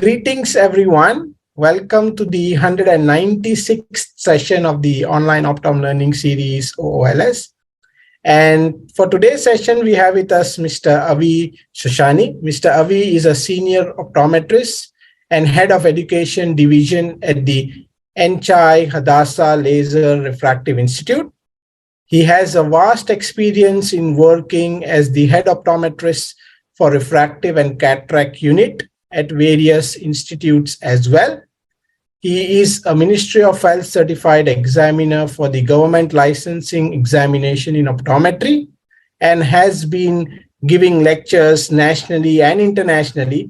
Greetings, everyone. Welcome to the 196th session of the online Optom learning series, OOLS. And for today's session, we have with us Mr. Avi Shoshani. Mr. Avi is a senior optometrist and head of education division at the Enchai Hadassah Laser Refractive Institute. He has a vast experience in working as the head optometrist for refractive and cataract unit at various institutes as well. He is a Ministry of Health certified examiner for the government licensing examination in optometry and has been giving lectures nationally and internationally.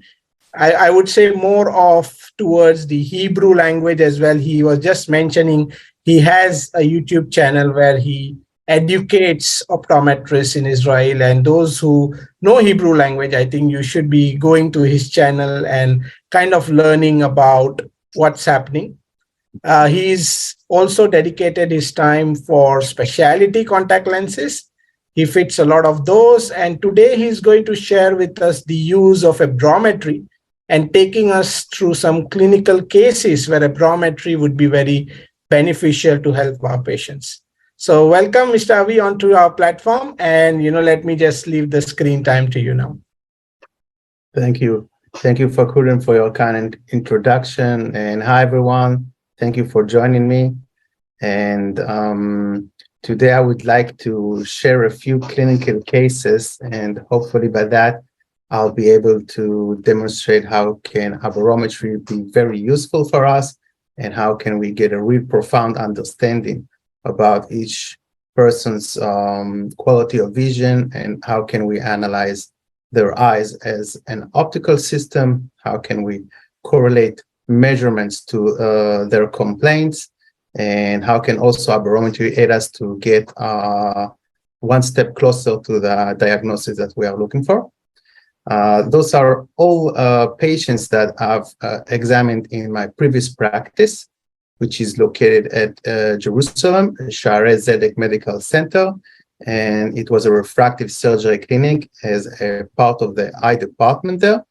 I would say more of towards the Hebrew language as well. He was just mentioning he has a YouTube channel where he educates optometrists in Israel, and those who know Hebrew language, I think you should be going to his channel and kind of learning about what's happening. He's also dedicated his time for specialty contact lenses. He fits a lot of those, and today he's going to share with us the use of Aberrometry and taking us through some clinical cases where Aberrometry would be very beneficial to help our patients. So welcome, Mr. Avi, onto our platform. And, let me just leave the screen time to you now. Thank you. Thank you, Fakhruddin, for your kind introduction. And hi, everyone. Thank you for joining me. And today I would like to share a few clinical cases. And hopefully by that, I'll be able to demonstrate how can Aberrometry be very useful for us and how can we get a real profound understanding about each person's quality of vision and how can we analyze their eyes as an optical system, how can we correlate measurements to their complaints, and how can also Aberrometry aid us to get one step closer to the diagnosis that we are looking for. Those are all patients that I've examined in my previous practice, which is located at Jerusalem, Shaarei Zedek Medical Center. And it was a refractive surgery clinic as a part of the eye department there.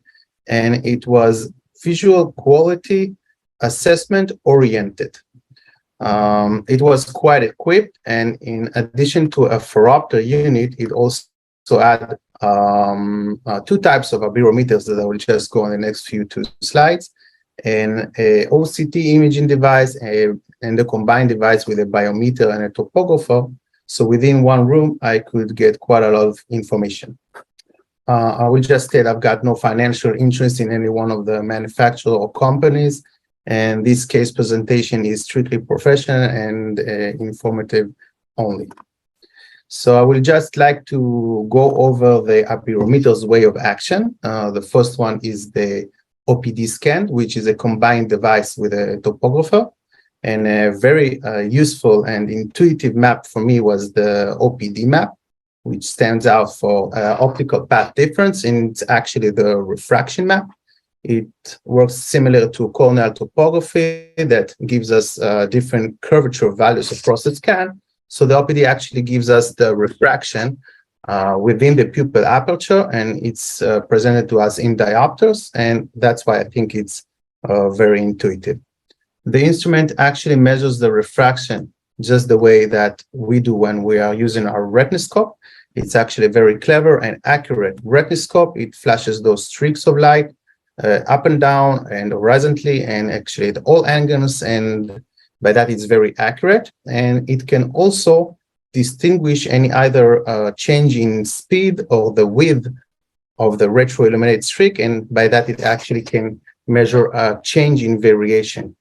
And it was visual quality assessment oriented. It was quite equipped. And in addition to a phoropter unit, it also had two types of aberrometers that I will just go on the next two slides. And a OCT imaging device and a combined device with a biometer and a topographer. So within one room, I could get quite a lot of information. I will just state I've got no financial interest in any one of the manufacturer or companies. And this case presentation is strictly professional and informative only. So I will just like to go over the Aberrometer's way of action. The first one is the OPD scan, which is a combined device with a topographer. And a very useful and intuitive map for me was the OPD map, which stands out for optical path difference, and it's actually the refraction map. It works similar to corneal topography that gives us different curvature values across the scan. So the OPD actually gives us the refraction within the pupil aperture, and it's presented to us in diopters, and that's why I think it's very intuitive. The instrument actually measures the refraction just the way that we do when we are using our retinoscope. It's actually very clever and accurate retinoscope. It flashes those streaks of light up and down and horizontally and actually at all angles, and by that it's very accurate. And it can also distinguish any either change in speed or the width of the retroilluminated streak, and by that it actually can measure a change in variation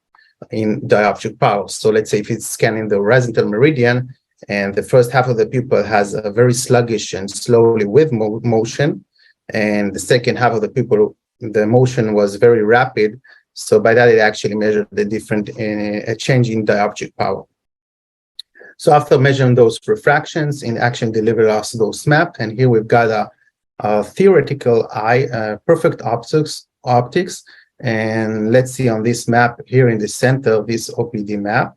in dioptric power. So let's say if it's scanning the horizontal meridian and the first half of the pupil has a very sluggish and slowly with motion, and the second half of the pupil, the motion was very rapid. So by that it actually measured the different a change in dioptric power. So after measuring those refractions, in action delivered us those maps, and here we've got a theoretical eye, perfect optics. And let's see on this map here in the center, this OPD map,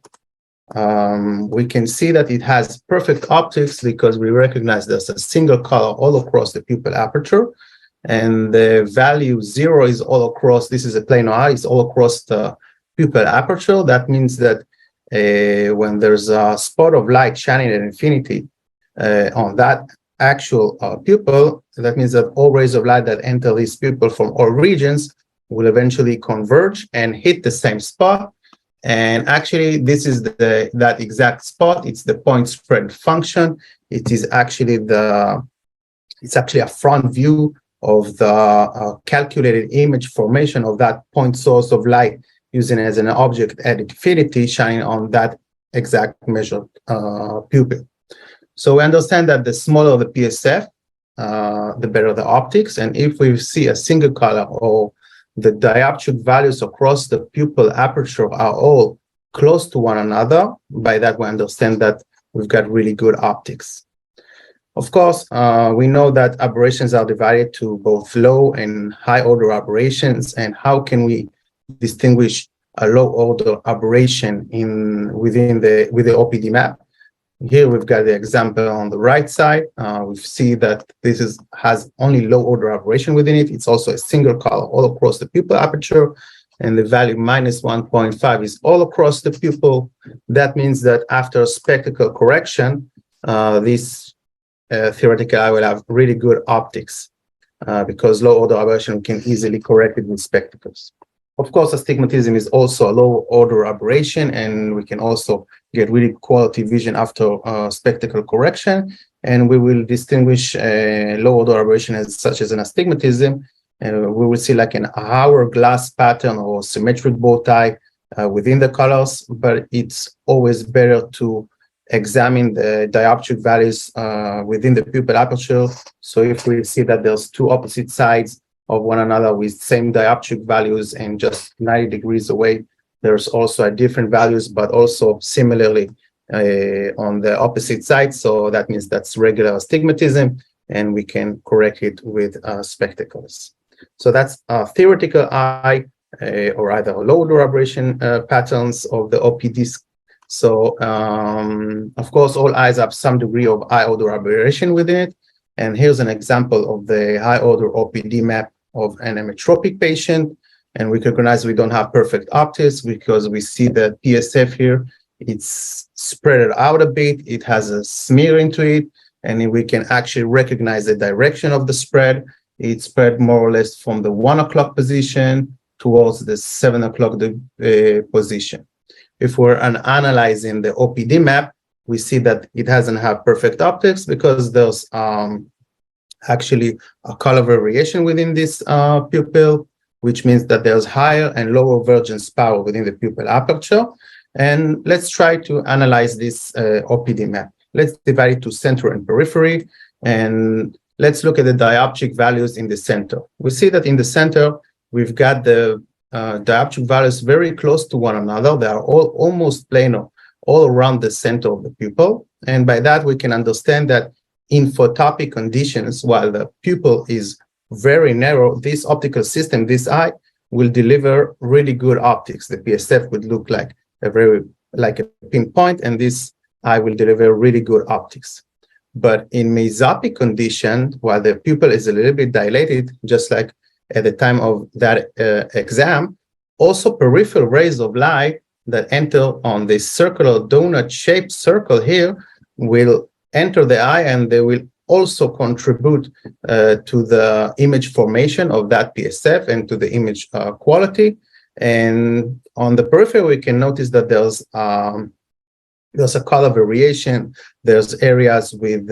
we can see that it has perfect optics because we recognize there's a single color all across the pupil aperture. and the value 0 is all across. This is a planar eye, it's all across the pupil aperture. That means that when there's a spot of light shining at infinity on that actual pupil, that means that all rays of light that enter this pupil from all regions will eventually converge and hit the same spot. And actually, this is that exact spot. It's the point spread function. It is actually a front view of the calculated image formation of that point source of light using as an object at infinity shining on that exact measured pupil. So we understand that the smaller the PSF, the better the optics. And if we see a single color or the dioptric values across the pupil aperture are all close to one another, by that we understand that we've got really good optics. Of course, we know that aberrations are divided to both low and high order aberrations. And how can we distinguish a low order aberration with the OPD map? Here we've got the example on the right side. We see that this has only low order aberration within it. It's also a single color all across the pupil aperture, and the value minus 1.5 is all across the pupil. That means that after spectacle correction, this theoretical eye will have really good optics because low order aberration can easily correct it with spectacles. Of course, astigmatism is also a low order aberration, and we can also get really quality vision after spectacle correction. And we will distinguish low order aberration such as an astigmatism. We will see like an hourglass pattern or symmetric bow tie within the colors, but it's always better to examine the dioptric values within the pupil aperture. So if we see that there's two opposite sides of one another with same dioptric values and just 90 degrees away, there's also a different values, but also similarly on the opposite side. So that means that's regular astigmatism, and we can correct it with spectacles. So that's a theoretical eye or either low order aberration patterns of the OPDs. So of course, all eyes have some degree of high order aberration within it. And here's an example of the high order OPD map of an ametropic patient. And we recognize we don't have perfect optics because we see the PSF here. It's spread out a bit. It has a smear into it. And we can actually recognize the direction of the spread. It spread more or less from the 1 o'clock position towards the 7 o'clock position. If we're analyzing the OPD map, we see that it doesn't have perfect optics because there's actually a color variation within this pupil, which means that there's higher and lower divergence power within the pupil aperture. And let's try to analyze this OPD map. Let's divide it to center and periphery, and let's look at the dioptric values in the center. We see that in the center, we've got the dioptric values very close to one another. They are all almost planar all around the center of the pupil. And by that, we can understand that in photopic conditions, while the pupil is very narrow, this optical system, this eye, will deliver really good optics. The PSF would look like a pinpoint, and this eye will deliver really good optics. But in mesopic condition, while the pupil is a little bit dilated, just like at the time of that exam, also peripheral rays of light that enter on this circular donut-shaped circle here will enter the eye, and they will also contribute to the image formation of that PSF and to the image quality. And on the periphery, we can notice that there's a color variation. There's areas with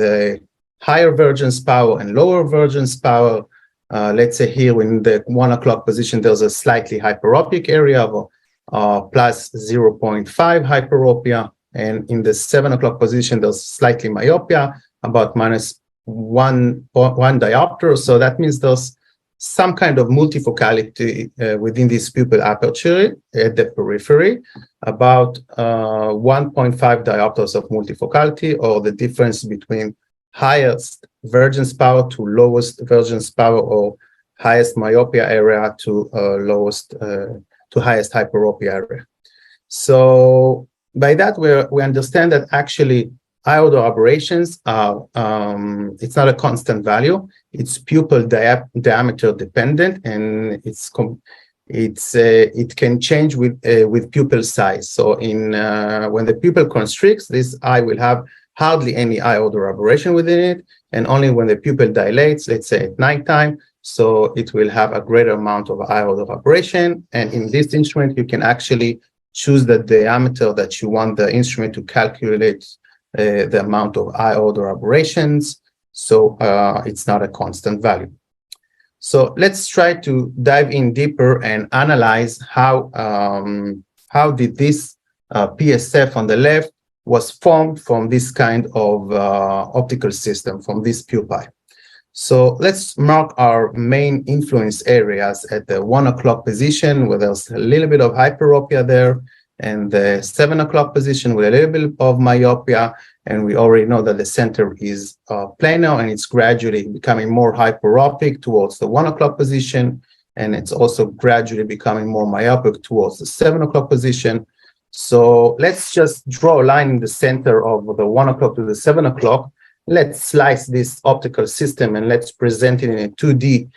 higher divergence power and lower divergence power. Let's say here in the 1 o'clock position, there's a slightly hyperopic area of plus 0.5 hyperopia. And in the 7 o'clock position, there's slightly myopia, about minus one diopter. So that means there's some kind of multifocality within this pupil aperture at the periphery, about 1.5 diopters of multifocality, or the difference between highest divergence power to lowest divergence power, or highest myopia area to highest hyperopia area. So by that, we understand that actually eye odor aberrations are, it's not a constant value. It's pupil diameter dependent, and it can change with pupil size. So when the pupil constricts, this eye will have hardly any eye odor aberration within it, and only when the pupil dilates, let's say at nighttime, so it will have a greater amount of eye odor aberration. And in this instrument, you can actually choose the diameter that you want the instrument to calculate the amount of eye odor aberrations. So it's not a constant value. So let's try to dive in deeper and analyze how did this PSF on the left was formed from this kind of optical system, from this pupae. So let's mark our main influence areas at the 1 o'clock position, where there's a little bit of hyperopia there, and the 7 o'clock position with a little bit of myopia. And we already know that the center is planar, and it's gradually becoming more hyperopic towards the 1 o'clock position. And it's also gradually becoming more myopic towards the 7 o'clock position. So let's just draw a line in the center of the 1 o'clock to the 7 o'clock. Let's slice this optical system and let's present it in a 2D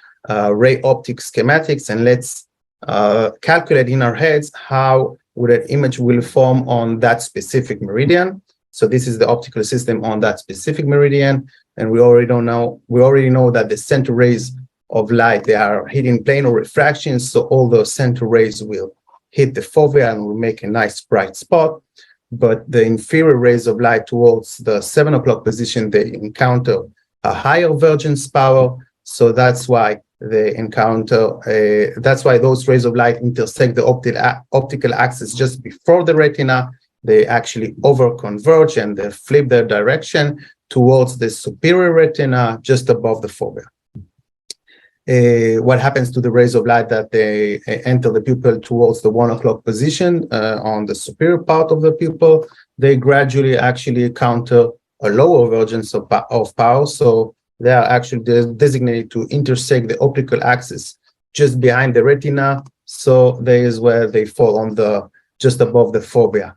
ray optic schematics, and let's calculate in our heads how would an image will form on that specific meridian. So this is the optical system on that specific meridian, and we already know that the center rays of light, they are hitting planar refractions, so all those center rays will hit the fovea and will make a nice bright spot. But the inferior rays of light towards the 7 o'clock position, they encounter a higher divergence power. So that's why they encounter, that's why those rays of light intersect the optical axis just before the retina. They actually over-converge and they flip their direction towards the superior retina just above the fovea. What happens to the rays of light that they enter the pupil towards the 1 o'clock position on the superior part of the pupil? They gradually actually encounter a lower divergence of power. So they are actually designated to intersect the optical axis just behind the retina. So there is where they fall on just above the fovea.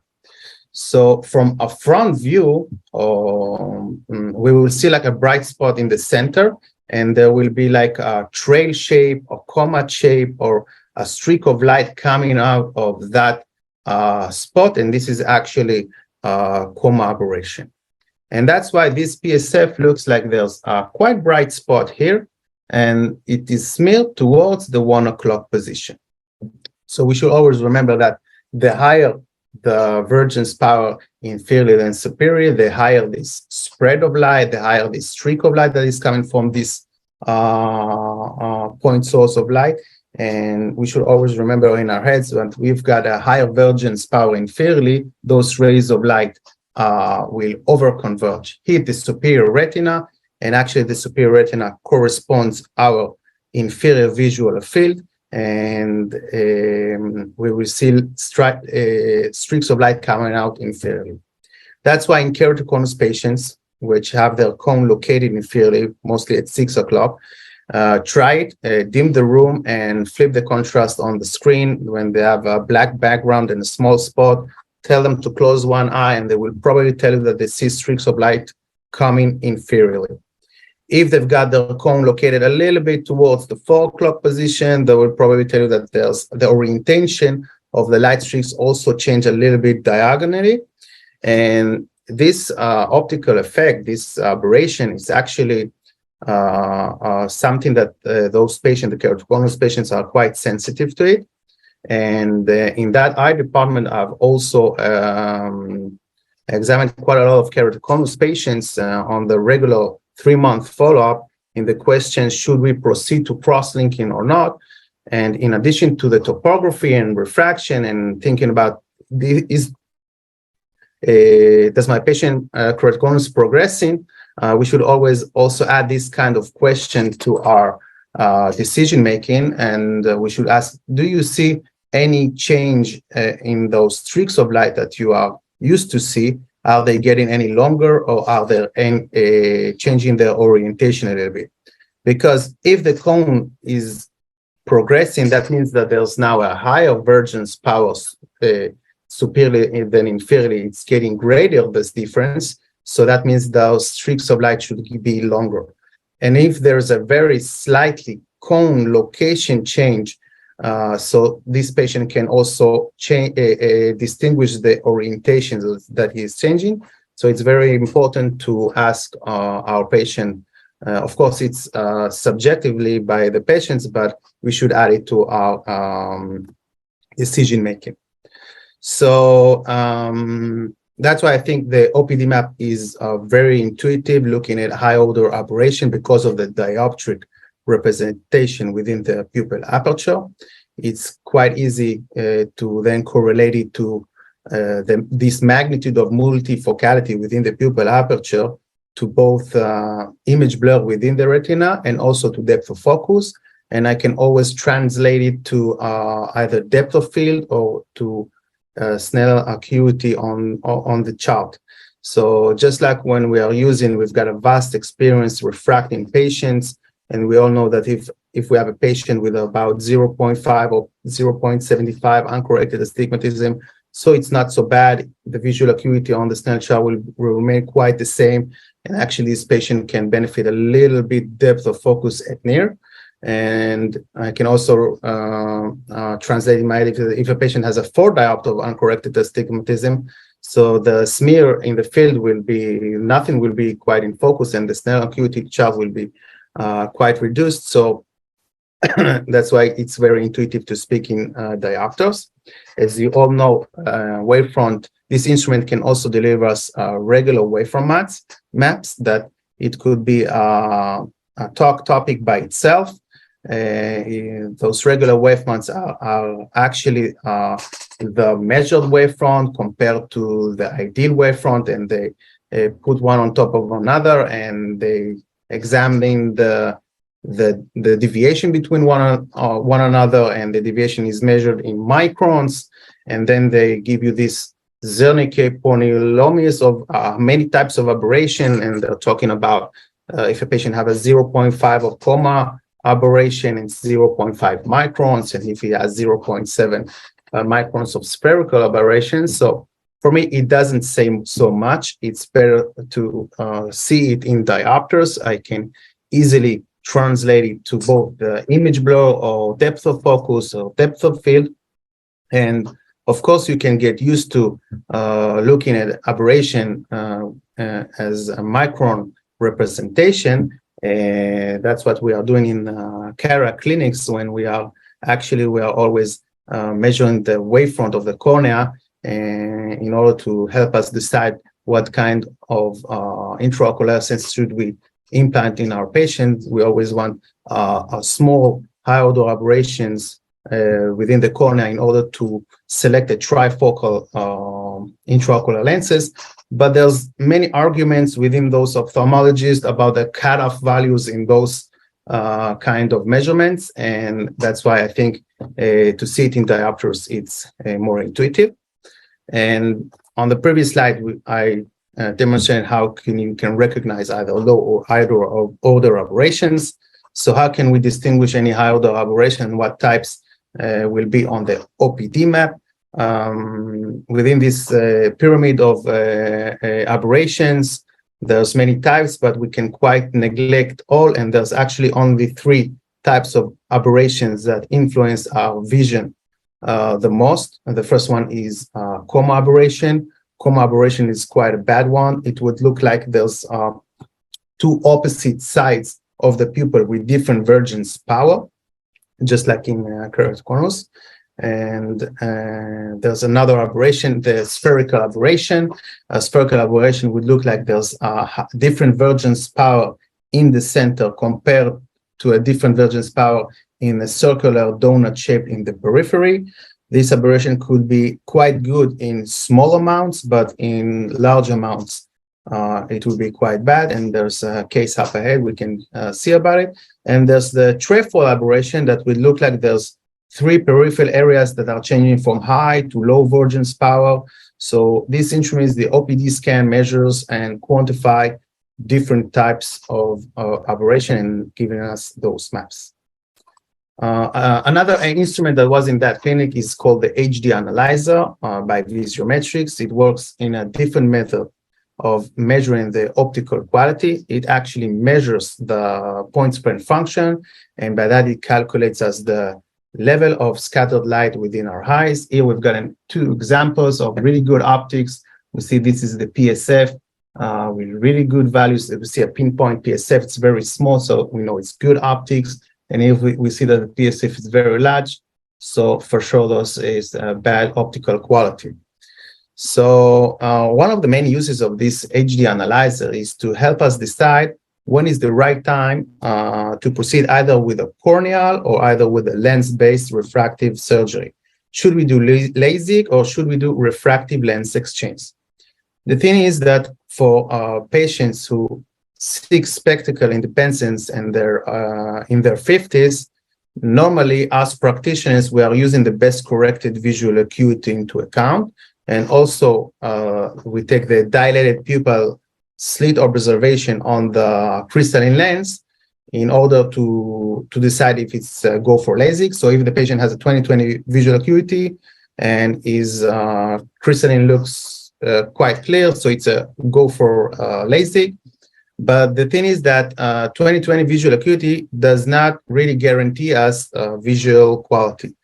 So from a front view, we will see like a bright spot in the center, and there will be like a trail shape or comet shape or a streak of light coming out of that spot. And this is actually coma aberration. And that's why this PSF looks like there's a quite bright spot here, and it is smeared towards the 1 o'clock position. So we should always remember that the higher the divergence power inferior than superior, the higher this spread of light, the higher this streak of light that is coming from this point source of light. And we should always remember in our heads that we've got a higher divergence power inferiorly, those rays of light will over-converge, hit the superior retina, and actually the superior retina corresponds our inferior visual field, and we will see streaks of light coming out inferiorly. That's why in keratoconus patients, which have their cone located inferiorly, mostly at 6 o'clock, try it, dim the room and flip the contrast on the screen when they have a black background and a small spot. Tell them to close one eye, and they will probably tell you that they see streaks of light coming inferiorly. If they've got their cone located a little bit towards the 4 o'clock position, they will probably tell you that there's the orientation of the light streaks also change a little bit diagonally. And this optical effect, this aberration, is actually something that those patients, the keratoconus patients, are quite sensitive to it. And in that eye department, I've also examined quite a lot of keratoconus patients on the regular 3-month follow-up in the question, should we proceed to cross-linking or not? And in addition to the topography and refraction and thinking about, does my patient keratoconus progressing? We should always also add this kind of question to our decision-making, and we should ask, do you see any change in those streaks of light that you are used to see? Are they getting any longer, or are they changing their orientation a little bit? Because if the cone is progressing, that means that there's now a higher divergence power superiorly than inferiorly. It's getting greater, this difference. So that means those streaks of light should be longer. And if there's a very slightly cone location change, so this patient can also change, distinguish the orientations that he is changing. So it's very important to ask our patient. Of course, it's subjectively by the patients, but we should add it to our decision making. So that's why I think the OPD map is very intuitive, looking at high order aberration because of the dioptric representation within the pupil aperture. It's quite easy to then correlate it to this magnitude of multifocality within the pupil aperture to both image blur within the retina and also to depth of focus. And I can always translate it to either depth of field or to Snellen acuity on the chart. So just like when we are using, we've got a vast experience refracting patients, and we all know that if we have a patient with about 0.5 or 0.75 uncorrected astigmatism, so it's not so bad. The visual acuity on the Snellen chart will remain quite the same, and actually this patient can benefit a little bit depth of focus at near. And I can also translate in my head if a patient has a 4 diopter of uncorrected astigmatism, so the smear in the field will be, nothing will be quite in focus, and the Snellen acuity chart will be quite reduced. So that's why it's very intuitive to speak in diopters. As you all know, wavefront, this instrument can also deliver us regular waveform maps that it could be a topic by itself. Those regular wavefronts are actually the measured wavefront compared to the ideal wavefront, and they put one on top of another, and they examine the deviation between one another, and the deviation is measured in microns, and then they give you this Zernike polynomials of many types of aberration, and they're talking about if a patient have a 0.5 of coma aberration, it's 0.5 microns, and if he has 0.7 microns of spherical aberration. So for me, it doesn't say so much. It's better to see it in diopters. I can easily translate it to both the image blur or depth of focus or depth of field. And of course, you can get used to looking at aberration as a micron representation. That's what we are doing in cataract clinics when we are always measuring the wavefront of the cornea in order to help us decide what kind of intraocular lens should we implant in our patients. We always want a small high order aberrations within the cornea in order to select a trifocal intraocular lenses. But there's many arguments within those ophthalmologists about the cutoff values in those kind of measurements, and that's why I think to see it in diopters, it's more intuitive. And on the previous slide, I demonstrated how you can recognize either low or high order aberrations. So how can we distinguish any high order aberration? What types will be on the OPD map? Within this pyramid of aberrations, there's many types, but we can quite neglect all, and there's actually only 3 types of aberrations that influence our vision the most. And the first one is coma aberration. Coma aberration is quite a bad one. It would look like there's 2 opposite sides of the pupil with different vergence power, just like in Cataract corneals. And there's another aberration, the spherical aberration. A spherical aberration would look like there's different vergence power in the center compared to a different vergence power in a circular donut shape in the periphery. This aberration could be quite good in small amounts, but in large amounts, it would be quite bad. And there's a case up ahead we can see about it. And there's the trefoil aberration that would look like there's 3 peripheral areas that are changing from high to low vergence power. So this instrument, the OPD scan, measures and quantify different types of aberration and giving us those maps. Another instrument that was in that clinic is called the HD analyzer by Visiometrics. It works in a different method of measuring the optical quality. It actually measures the point spread function, and by that it calculates as the level of scattered light within our eyes. Here we've gotten two examples of really good optics. We see this is the PSF with really good values. We see a pinpoint PSF, it's very small, so we know it's good optics. And if we see that the PSF is very large, so for sure those is bad optical quality. So one of the main uses of this HD analyzer is to help us decide when is the right time to proceed either with a corneal or either with a lens-based refractive surgery. Should we do LASIK or should we do refractive lens exchange? The thing is that for patients who seek spectacle independence and they're in their 50s, normally as practitioners, we are using the best corrected visual acuity into account. And also we take the dilated pupil slit observation on the crystalline lens in order to decide if it's go for LASIK. So if the patient has a 20/20 visual acuity and his crystalline looks quite clear, so it's a go for LASIK. But the thing is that 20/20 visual acuity does not really guarantee us visual quality.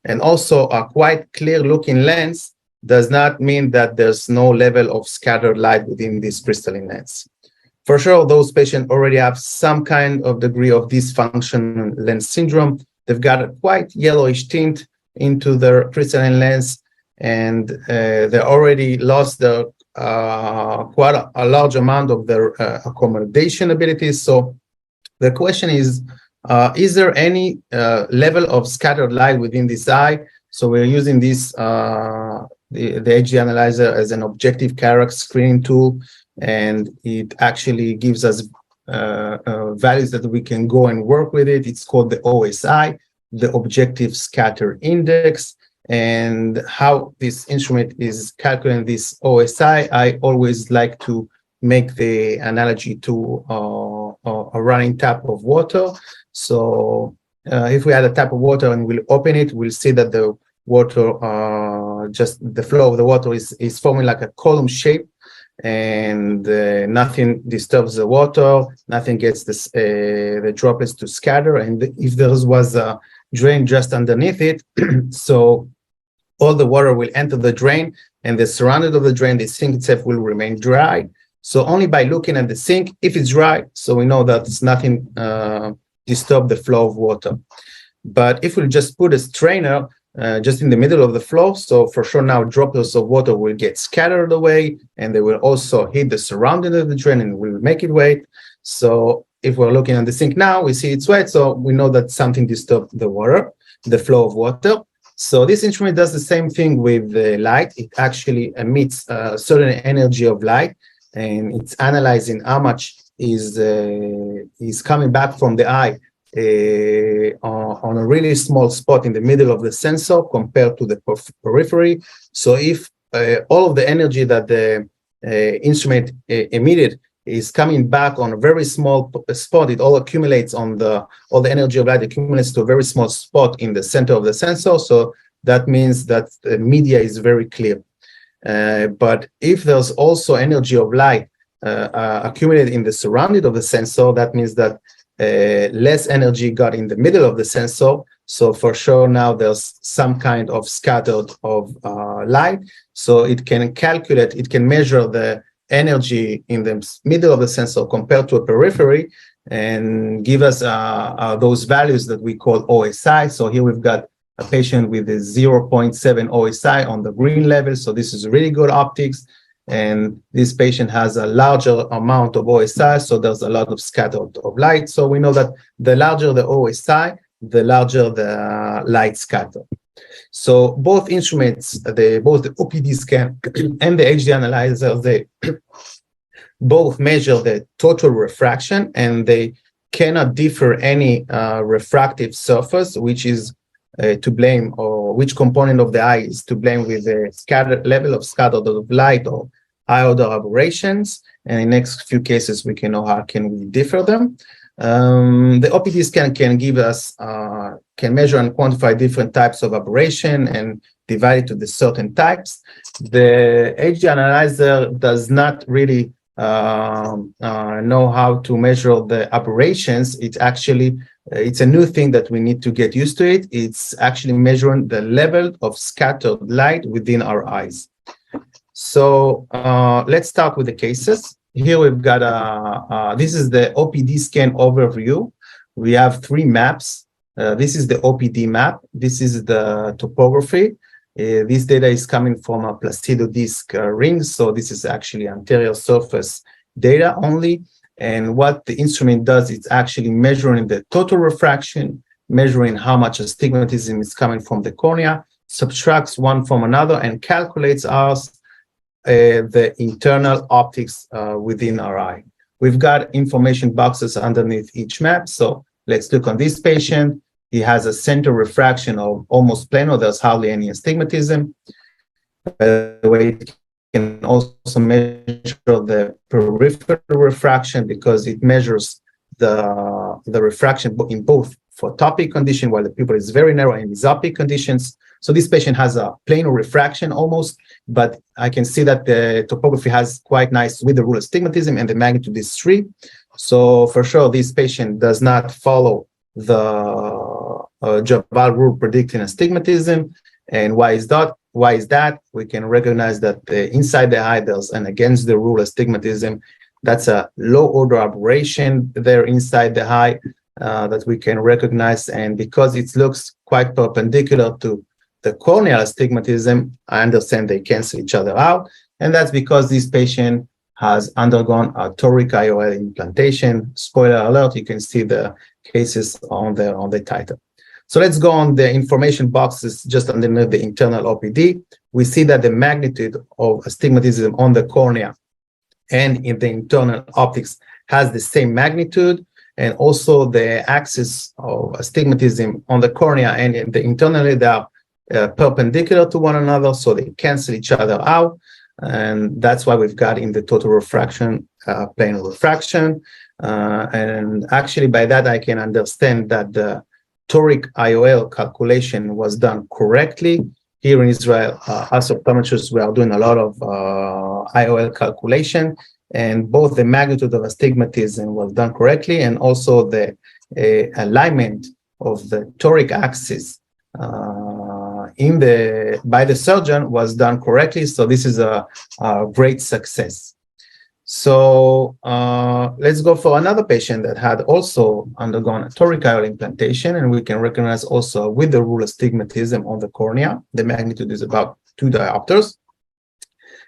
And also a quite clear looking lens does not mean that there's no level of scattered light within this crystalline lens. For sure, those patients already have some kind of degree of dysfunction lens syndrome. They've got a quite yellowish tint into their crystalline lens, and they already lost their quite a large amount of their accommodation abilities. So the question is there any level of scattered light within this eye? So we're using this the HD analyzer as an objective cataract screening tool, and it actually gives us values that we can go and work with it. It's called the OSI, the Objective Scatter Index. And how this instrument is calculating this OSI, I always like to make the analogy to a running tap of water. So if we add a tap of water and we'll open it, we'll see that the water, just the flow of the water is forming like a column shape, and nothing disturbs the water, nothing gets this, the droplets to scatter. And if there was a drain just underneath it, so all the water will enter the drain, and the surrounding of the drain, the sink itself will remain dry. So only by looking at the sink, if it's dry, so we know that it's nothing disturb the flow of water. But if we just put a strainer just in the middle of the flow, so for sure now droplets of water will get scattered away, and they will also hit the surrounding of the drain and will make it wet. So if we're looking at the sink now, we see it's wet, so we know that something disturbed the water, the flow of water. So this instrument does the same thing with the light. It actually emits a certain energy of light, and it's analyzing how much is coming back from the eye on a really small spot in the middle of the sensor compared to the periphery. So if all of the energy that the instrument emitted is coming back on a very small spot, it all accumulates on all the energy of light accumulates to a very small spot in the center of the sensor. So that means that the media is very clear. But if there's also energy of light accumulated in the surrounding of the sensor, that means that less energy got in the middle of the sensor. So for sure now there's some kind of scattered of light. So it can calculate, it can measure the energy in the middle of the sensor compared to a periphery and give us those values that we call OSI. So here we've got a patient with a 0.7 OSI on the green level. So this is really good optics. And this patient has a larger amount of OSI, so there's a lot of scattered of light. So we know that the larger the OSI, the larger the light scatter. So both instruments, both the OPD scan and the HD analyzer, they both measure the total refraction, and they cannot differ any refractive surface, which is to blame, or which component of the eye is to blame with the scattered level of scattered of light or iodine aberrations. And in the next few cases, we can know how can we differ them. The OPD scan can give us, can measure and quantify different types of aberration, and divided to the certain types. The HD analyzer does not really know how to measure the aberrations. It's a new thing that we need to get used to it. It's actually measuring the level of scattered light within our eyes. So let's start with the cases. Here we've got this is the OPD scan overview. We have 3 maps. This is the OPD map. This is the topography. This data is coming from a placido disc ring. So this is actually anterior surface data only. And what the instrument does, it's actually measuring the total refraction, measuring how much astigmatism is coming from the cornea, subtracts one from another, and calculates the internal optics within our eye. We've got information boxes underneath each map. So let's look on this patient. He has a center refraction of almost planar. There's hardly any astigmatism. By the way, it can also measure the peripheral refraction because it measures the refraction in both photopic condition, while the pupil is very narrow, and mesopic conditions. So this patient has a planar refraction almost, but I can see that the topography has quite nice with the rule astigmatism, and the magnitude is 3. So for sure, this patient does not follow the Jabal rule predicting astigmatism. And why is that? We can recognize that inside the eye there's an against the rule astigmatism. That's a low order aberration there inside the eye that we can recognize. And because it looks quite perpendicular to the corneal astigmatism, I understand they cancel each other out. And that's because this patient has undergone a toric IOL implantation. Spoiler alert, you can see the cases on the title. So let's go on the information boxes just underneath the internal OPD. We see that the magnitude of astigmatism on the cornea and in the internal optics has the same magnitude, and also the axis of astigmatism on the cornea and in the internally, they are perpendicular to one another, so they cancel each other out. And that's why we've got in the total refraction, planar refraction. And actually by that, I can understand that the toric IOL calculation was done correctly. Here in Israel, us optometrists, we are doing a lot of IOL calculation, and both the magnitude of astigmatism was done correctly, and also the alignment of the toric axis by the surgeon was done correctly. So this is a great success. So let's go for another patient that had also undergone a toric IOL implantation, and we can recognize also with the rule astigmatism on the cornea. The magnitude is about 2 diopters.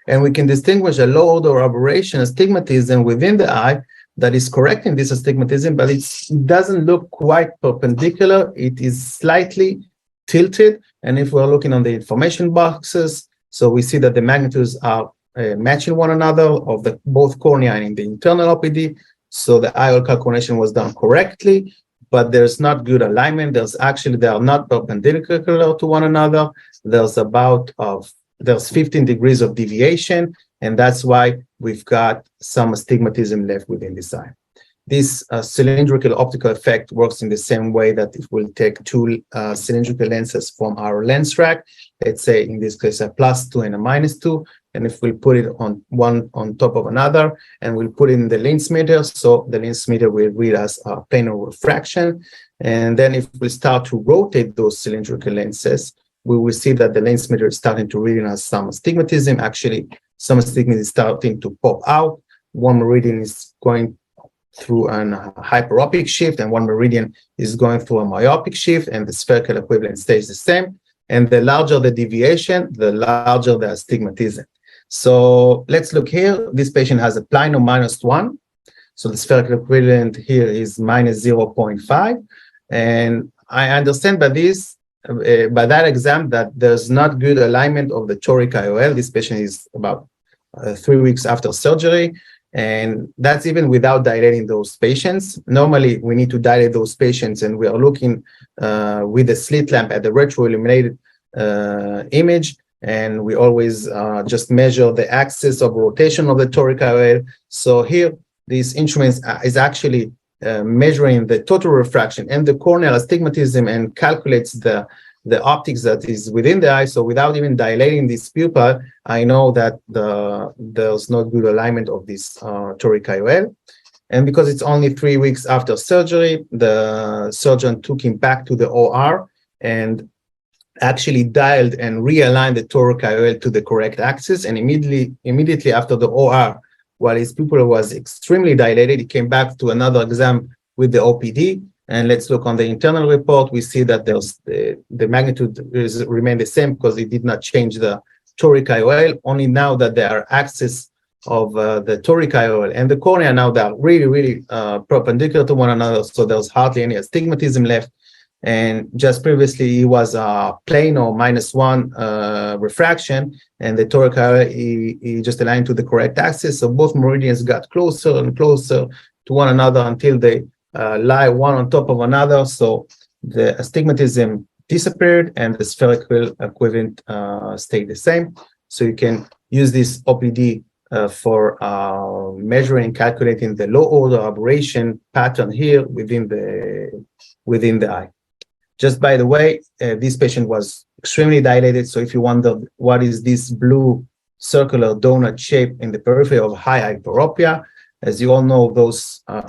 And we can distinguish a low order aberration astigmatism within the eye that is correcting this astigmatism, but it doesn't look quite perpendicular. It is slightly tilted. And if we're looking on the information boxes, so we see that the magnitudes are matching one another of the both cornea and in the internal OPD. So the IOL calculation was done correctly, but there's not good alignment. They are not perpendicular to one another. There's 15 degrees of deviation, and that's why we've got some astigmatism left within this eye. This cylindrical optical effect works in the same way that if we'll take 2 cylindrical lenses from our lens rack, let's say in this case a +2 and a -2, and if we put it on one on top of another, and we'll put it in the lens meter, so the lens meter will read as a planar refraction. And then if we start to rotate those cylindrical lenses, we will see that the lens meter is starting to read as some astigmatism. Actually, some astigmatism is starting to pop out. One meridian is going through an hyperopic shift, and one meridian is going through a myopic shift, and the spherical equivalent stays the same. And the larger the deviation, the larger the astigmatism. So let's look here. This patient has a planar -1. So the spherical equivalent here is -0.5. And I understand by that exam that there's not good alignment of the toric IOL. This patient is about 3 weeks after surgery. And that's even without dilating those patients. Normally, we need to dilate those patients, and we are looking with a slit lamp at the retro-illuminated image, and we always just measure the axis of rotation of the toric IOL. So here, this instrument is actually measuring the total refraction and the corneal astigmatism, and calculates the optics that is within the eye. So without even dilating this pupil, I know that there's not good alignment of this toric IOL. And because it's only 3 weeks after surgery, the surgeon took him back to the OR and actually dialed and realigned the toric IOL to the correct axis. And immediately after the OR, while his pupil was extremely dilated, he came back to another exam with the OPD. And let's look on the internal report. We see that there's the magnitude remained the same because it did not change the toric IOL. Only now that there are axis of the toric IOL and the cornea, now they are really perpendicular to one another. So there's hardly any astigmatism left. And just previously, he was plain or -1 refraction, and the toric IOL he just aligned to the correct axis. So both meridians got closer and closer to one another until they lie one on top of another. So the astigmatism disappeared and the spherical equivalent stayed the same. So you can use this OPD for measuring and calculating the low order aberration pattern here within the eye. Just by the way, this patient was extremely dilated. So if you wonder what is this blue circular donut shape in the periphery of high hyperopia, as you all know, those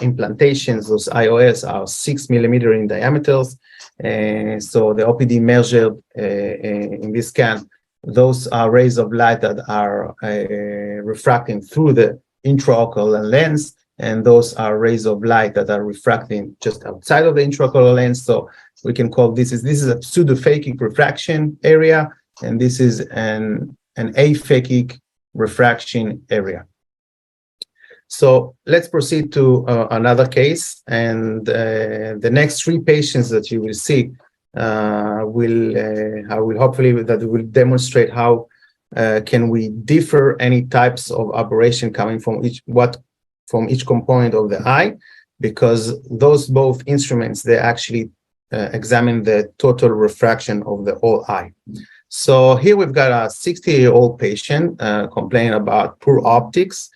implantations, those IOLs are 6 millimeter in diameters. And so the OPD measured in this scan, those are rays of light that are refracting through the intraocular lens. And those are rays of light that are refracting just outside of the intraocular lens. So we can call this is a pseudophakic refraction area, and this is an aphakic refraction area. So let's proceed to another case, and the next 3 patients that you will see I will hopefully that will demonstrate how can we differ any types of aberration coming from each component of the eye, because those both instruments, they actually examine the total refraction of the whole eye. So here we've got a 60-year-old patient complaining about poor optics,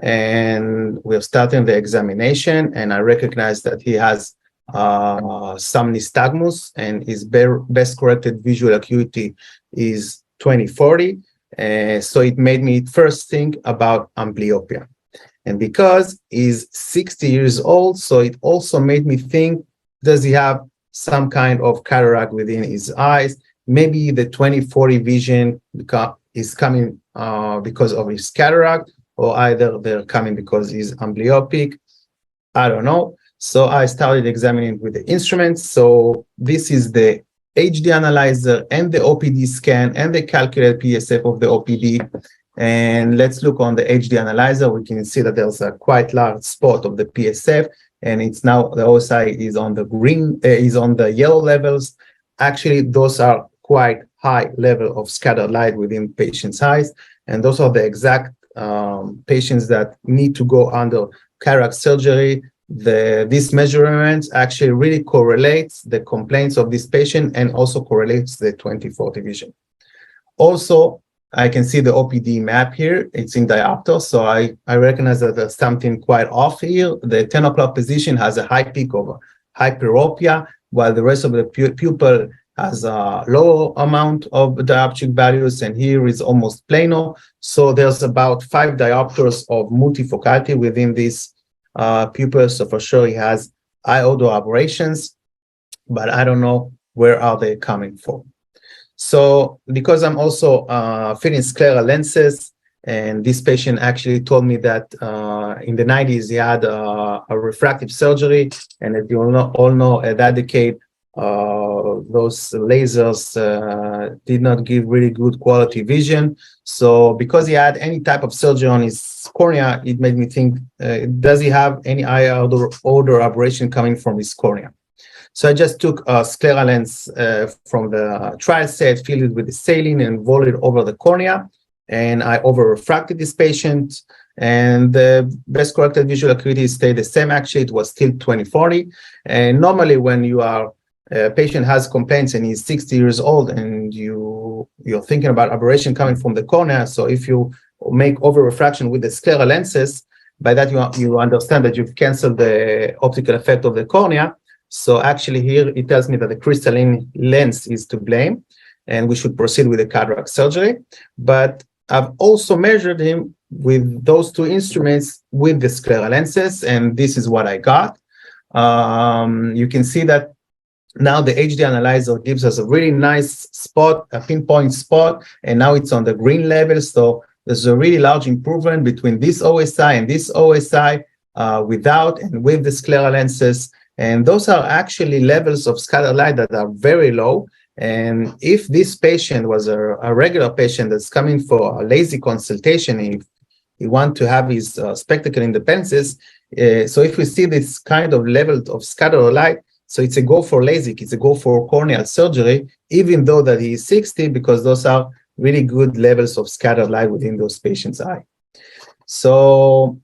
and we're starting the examination, and I recognize that he has some nystagmus, and his best corrected visual acuity is 20/40. So it made me first think about amblyopia. And because he's 60 years old, so it also made me think, does he have some kind of cataract within his eyes? Maybe the 20/40 vision is coming because of his cataract, or either they're coming because he's amblyopic. I don't know. So I started examining with the instruments. So this is the HD analyzer and the OPD scan and the calculated PSF of the OPD. And let's look on the HD analyzer. We can see that there's a quite large spot of the PSF, and it's now the OSI is on the green, is on the yellow levels. Actually, those are quite high level of scattered light within patients' eyes, and those are the exact patients that need to go under cataract surgery. This measurement actually really correlates the complaints of this patient and also correlates the 20/40 vision. Also, I can see the OPD map here. It's in diopter, so I recognize that there's something quite off here. The 10 o'clock position has a high peak of hyperopia, while the rest of the pupil has a lower amount of dioptric values, and here is almost planar. So there's about 5 diopters of multifocality within this pupil. So for sure he has eye-odor aberrations, but I don't know where are they coming from. So because I'm also fitting scleral lenses, and this patient actually told me that in the 90s he had a refractive surgery, and as you all know at that decade, those lasers did not give really good quality vision. So because he had any type of surgery on his cornea, it made me think, does he have any eye odor aberration coming from his cornea? So I just took a scleral lens from the trial set, filled it with the saline, and rolled it over the cornea. And I over-refracted this patient, and the best corrected visual acuity stayed the same. Actually, it was still 20/40. And normally when you are a patient has complaints and he's 60 years old and you're thinking about aberration coming from the cornea, so if you make over-refraction with the scleral lenses, by that you understand that you've canceled the optical effect of the cornea. So actually here it tells me that the crystalline lens is to blame and we should proceed with the cataract surgery. But I've also measured him with those two instruments with the scleral lenses, and this is what I got. You can see that now the HD analyzer gives us a really nice spot, a pinpoint spot, and now it's on the green level. So there's a really large improvement between this OSI and this OSI without and with the scleral lenses. And those are actually levels of scattered light that are very low. And if this patient was a regular patient that's coming for a lazy consultation, if he wants to have his spectacle independences, so if we see this kind of level of scattered light, so it's a go for LASIK, it's a go for corneal surgery, even though that he is 60, because those are really good levels of scattered light within those patients' eye. So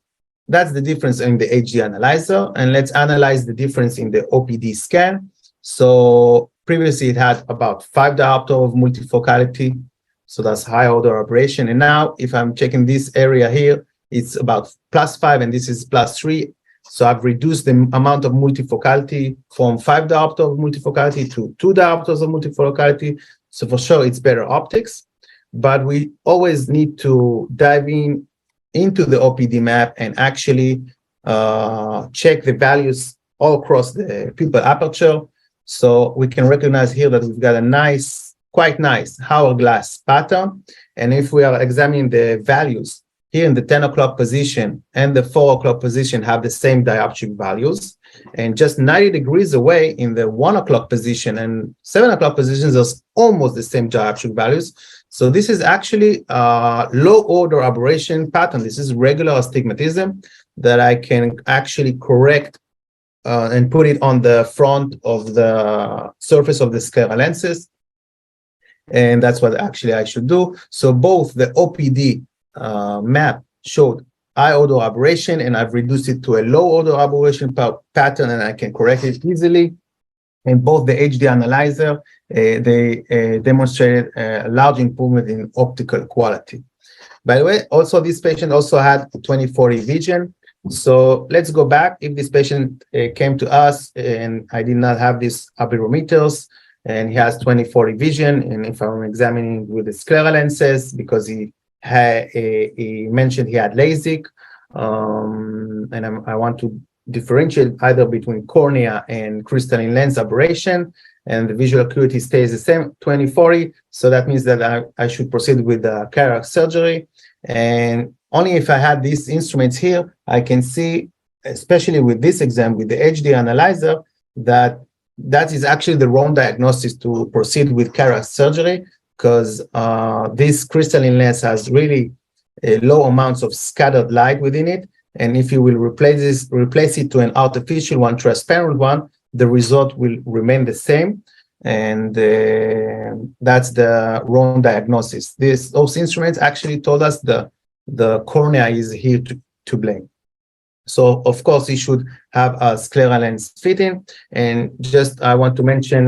that's the difference in the HD analyzer. And let's analyze the difference in the OPD scan. So previously it had about 5 diopter of multifocality. So that's high order aberration. And now if I'm checking this area here, it's about +5 and this is +3. So I've reduced the amount of multifocality from 5 diopter of multifocality to 2 diopters of multifocality. So for sure, it's better optics. But we always need to dive into the OPD map and actually check the values all across the pupil aperture. So we can recognize here that we've got a nice, quite nice hourglass pattern. And if we are examining the values, here in the 10 o'clock position and the 4 o'clock position have the same dioptric values, and just 90 degrees away in the 1 o'clock position and 7 o'clock positions, there's almost the same dioptric values. So this is actually a low order aberration pattern. This is regular astigmatism that I can actually correct and put it on the front of the surface of the scleral lenses. And that's what actually I should do. So both the OPD map showed high order aberration, and I've reduced it to a low order aberration pattern, and I can correct it easily. And both the HD analyzer, they demonstrated a large improvement in optical quality. By the way, also this patient also had 20/40 vision. So let's go back. If this patient came to us and I did not have these Aberrometers, and he has 20/40 vision, and if I'm examining with the scleral lenses, because he mentioned he had LASIK, and I want to differentiate either between cornea and crystalline lens aberration, and the visual acuity stays the same, 20/40. So that means that I should proceed with the cataract surgery. And only if I had these instruments here, I can see, especially with this exam, with the HD analyzer, that is actually the wrong diagnosis to proceed with cataract surgery, because this crystalline lens has really low amounts of scattered light within it. And if you will replace it to an artificial one, transparent one, the result will remain the same. And that's the wrong diagnosis. Those instruments actually told us the cornea is here to blame. So of course, you should have a scleral lens fitting. And just I want to mention,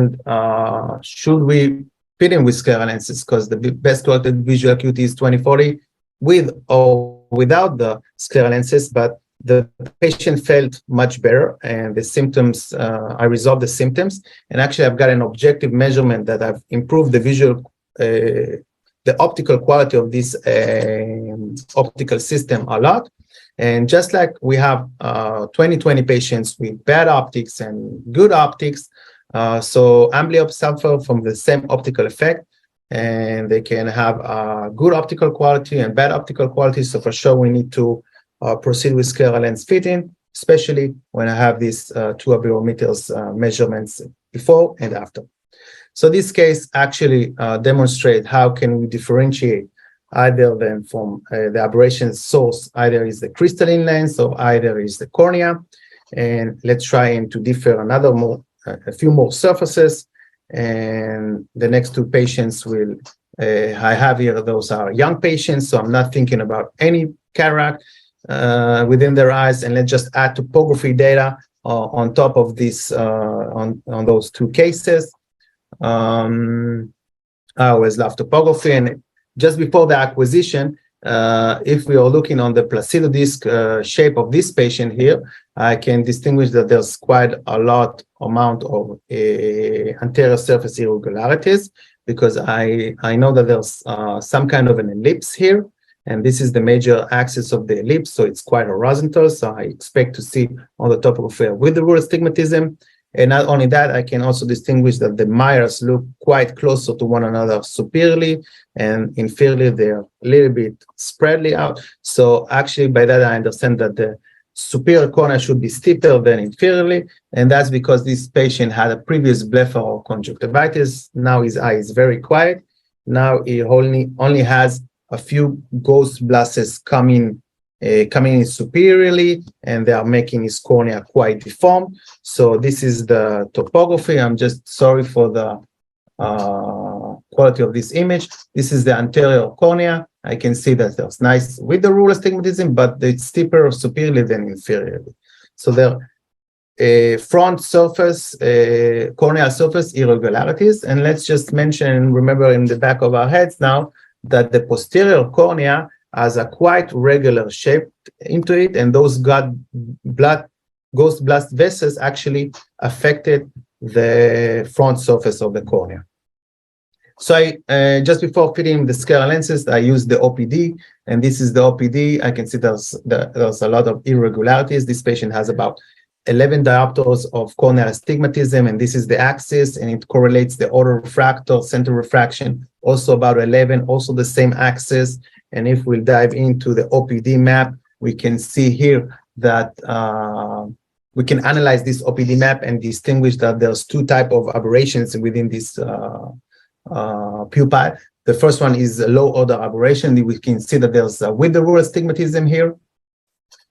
should we fit in with scleral lenses? Because the best corrected visual acuity is 20/40 with or without the scleral lenses, but the patient felt much better, and the symptoms, I resolved the symptoms. And actually, I've got an objective measurement that I've improved the visual, the optical quality of this optical system a lot. And just like we have 20/20 patients with bad optics and good optics, so amblyopes suffer from the same optical effect, and they can have good optical quality and bad optical quality. So for sure, we need to proceed with scleral lens fitting, especially when I have these 2 Aberrometers measurements before and after. So this case actually demonstrates how can we differentiate either then from the aberration source, either is the crystalline lens or either is the cornea. And let's try and to differ a few more surfaces. And the next 2 patients will, I have here, those are young patients, so I'm not thinking about any cataract within their eyes. And let's just add topography data on top of this, on those 2 cases. I always love topography. And just before the acquisition, if we are looking on the placido disc shape of this patient here, I can distinguish that there's quite a lot amount of anterior surface irregularities, because I know that there's some kind of an ellipse here, and this is the major axis of the ellipse, so it's quite horizontal. So I expect to see on the top of with the rural astigmatism. And not only that, I can also distinguish that the mires look quite closer to one another superiorly, and inferiorly they're a little bit spreadly out. So actually by that I understand that the superior cornea should be steeper than inferiorly, and that's because this patient had a previous blepharon or conjunctivitis. Now his eye is very quiet. Now he only has a few ghost blasts coming in superiorly, and they are making his cornea quite deformed. So this is the topography. I'm just sorry for the quality of this image. This is the anterior cornea. I can see that there's nice with the rural astigmatism, but it's steeper superiorly than inferiorly. So there front surface, corneal surface irregularities. And let's just mention, remember in the back of our heads now, that the posterior cornea has a quite regular shape into it, and those ghost blast vessels actually affected the front surface of the cornea. So I just before fitting the scleral lenses, I used the OPD, and this is the OPD. I can see there's a lot of irregularities. This patient has about 11 diopters of corneal astigmatism, and this is the axis, and it correlates the autorefractor center refraction, also about 11, also the same axis. And if we dive into the OPD map, we can see here that we can analyze this OPD map and distinguish that there's two types of aberrations within this pupil. The first one is a low order aberration. We can see that there's with the rural astigmatism here.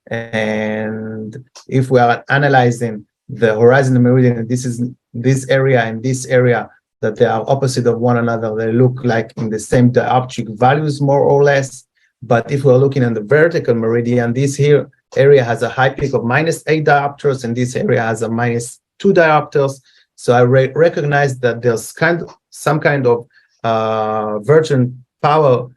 And if we are analyzing the horizontal meridian, this is this area and this area, that they are opposite of one another. They look like in the same dioptric values, more or less. But if we're looking at the vertical meridian, this here area has a high peak of -8 diopters, and this area has a -2 diopters. So I recognize that there's some kind of vergent power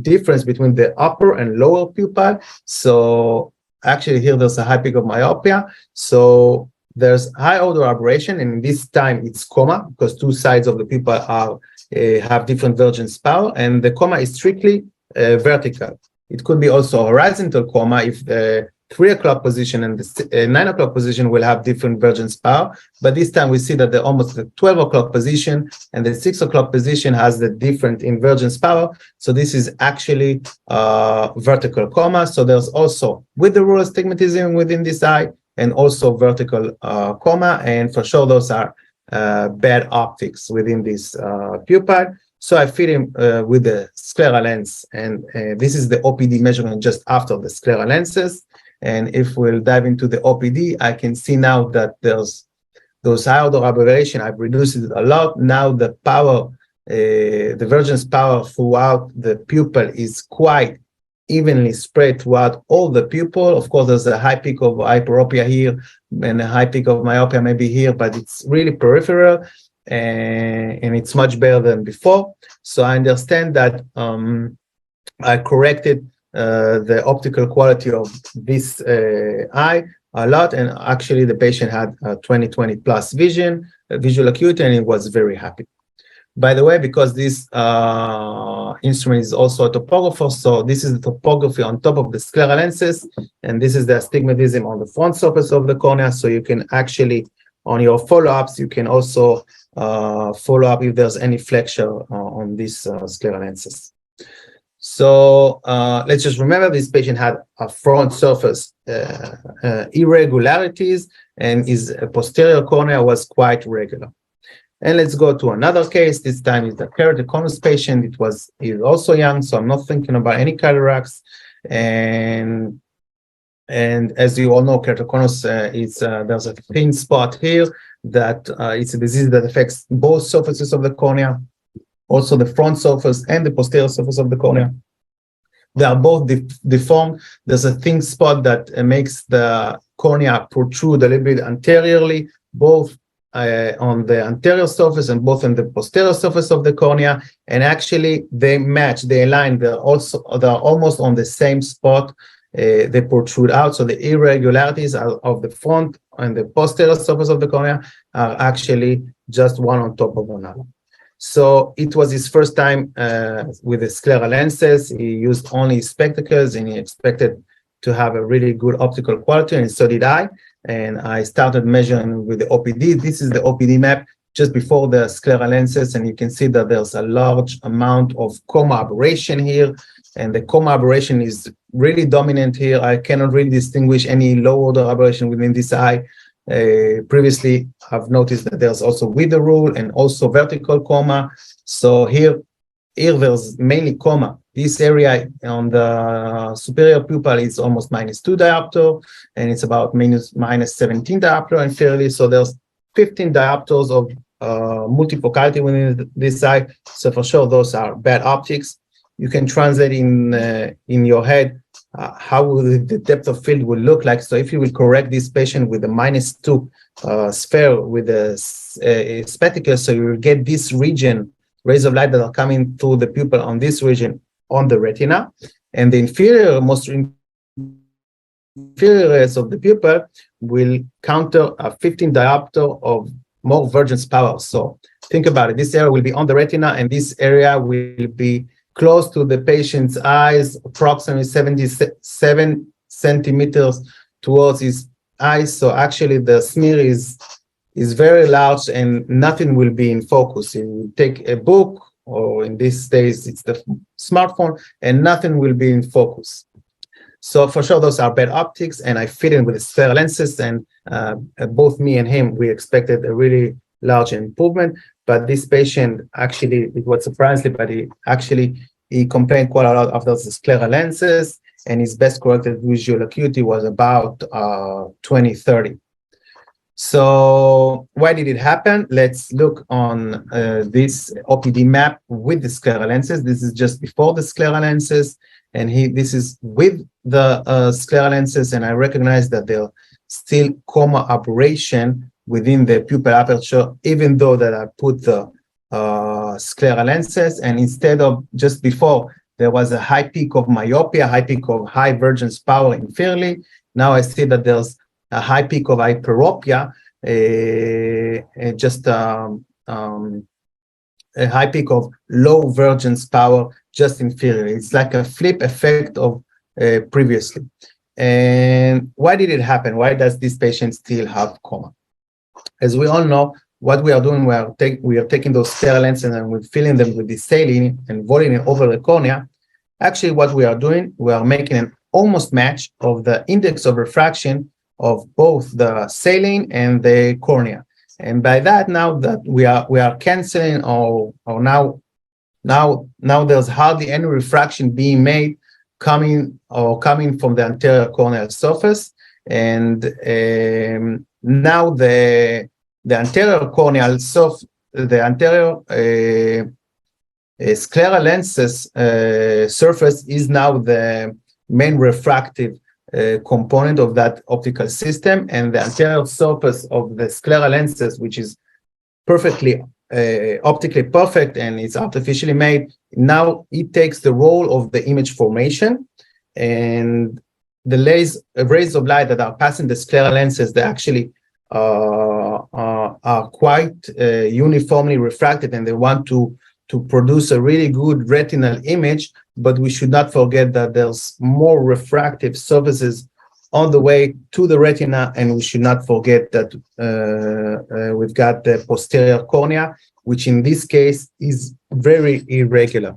difference between the upper and lower pupil. So actually here there's a high peak of myopia. So there's high order aberration, and this time it's coma, because two sides of the pupil are have different vergence power, and the coma is strictly vertical. It could be also horizontal coma if the 3 o'clock position and the 9 o'clock position will have different vergence power. But this time we see that almost the 12 o'clock position and the 6 o'clock position has the different invergence power. So this is actually vertical coma. So there's also with the rural astigmatism within this eye, and also vertical coma. And for sure, those are bad optics within this pupil. So I fit him with the scleral lens, and this is the OPD measurement just after the scleral lenses. And if we'll dive into the OPD, I can see now that there's those high order aberration. I've reduced it a lot. Now the power, the vergence power throughout the pupil is quite evenly spread throughout all the pupil. Of course, there's a high peak of hyperopia here and a high peak of myopia maybe here, but it's really peripheral, and it's much better than before. So I understand that I corrected the optical quality of this eye a lot, and actually the patient had 20/20 plus vision, visual acuity, and he was very happy. By the way, because this instrument is also a topographer, so this is the topography on top of the scleral lenses, and this is the astigmatism on the front surface of the cornea. So you can actually, on your follow-ups, you can also follow up if there's any flexure on these scleral lenses. So let's just remember this patient had a front surface irregularities, and his posterior cornea was quite regular. And let's go to another case. This time is the keratoconus patient. He's also young, so I'm not thinking about any cataracts. And as you all know, keratoconus there's a thin spot here that it's a disease that affects both surfaces of the cornea, also the front surface and the posterior surface of the cornea. They are both deformed. There's a thin spot that makes the cornea protrude a little bit anteriorly, both on the anterior surface and both on the posterior surface of the cornea, and actually they match, they align, they're almost on the same spot. They protrude out, so the irregularities of the front and the posterior surface of the cornea are actually just one on top of another. So it was his first time with the scleral lenses. He used only spectacles, and he expected to have a really good optical quality, and so did I. And I started measuring with the OPD. This is the OPD map just before the scleral lenses, and you can see that there's a large amount of coma aberration here, and the coma aberration is really dominant here. I cannot really distinguish any low order aberration within this eye. Previously, I've noticed that there's also with the rule and also vertical coma. So here there's mainly coma. This area on the superior pupil is almost -2 diopter, and it's about -17 diopter inferiorly. So there's 15 diopters of multifocality within this eye. So for sure, those are bad optics. You can translate in your head how the depth of field will look like. So if you will correct this patient with a -2 sphere with a spectacle, so you will get this region, rays of light that are coming through the pupil on this region on the retina, and the most inferior rays of the pupil will counter a 15 diopter of more divergence power. So think about it. This area will be on the retina, and this area will be close to the patient's eyes, approximately 77 centimeters towards his eyes. So actually the smear is very large, and nothing will be in focus. You take a book, or in these days it's the smartphone, and nothing will be in focus. So for sure, those are bad optics, and I fit in with the scleral lenses, and both me and him, we expected a really large improvement. But this patient actually, it was surprising, but he complained quite a lot after the scleral lenses, and his best corrected visual acuity was about 20/30. So why did it happen? Let's look on this OPD map with the scleral lenses. This is just before the scleral lenses, and this is with the scleral lenses, and I recognize that there's still coma aberration within the pupil aperture, even though that I put the scleral lenses, and instead of just before, there was a high peak of myopia, high peak of high divergence power inferiorly. Now I see that there's a high peak of hyperopia, just a high peak of low divergence power just inferiorly. It's like a flip effect of previously. And why did it happen? Why does this patient still have coma? As we all know, what we are doing, we are taking those scleral lenses and we're filling them with the saline and voiding it over the cornea. Actually, what we are doing, we are making an almost match of the index of refraction of both the saline and the cornea. And by that, now that we are canceling, or now there's hardly any refraction being made coming from the anterior corneal surface, and now the anterior corneal surface, the anterior scleral lenses surface is now the main refractive component of that optical system, and the anterior surface of the scleral lenses, which is perfectly optically perfect and it's artificially made, now it takes the role of the image formation, and the rays of light that are passing the scleral lenses, they actually are quite uniformly refracted, and they want to produce a really good retinal image. But we should not forget that there's more refractive surfaces on the way to the retina, and we should not forget that we've got the posterior cornea, which in this case is very irregular.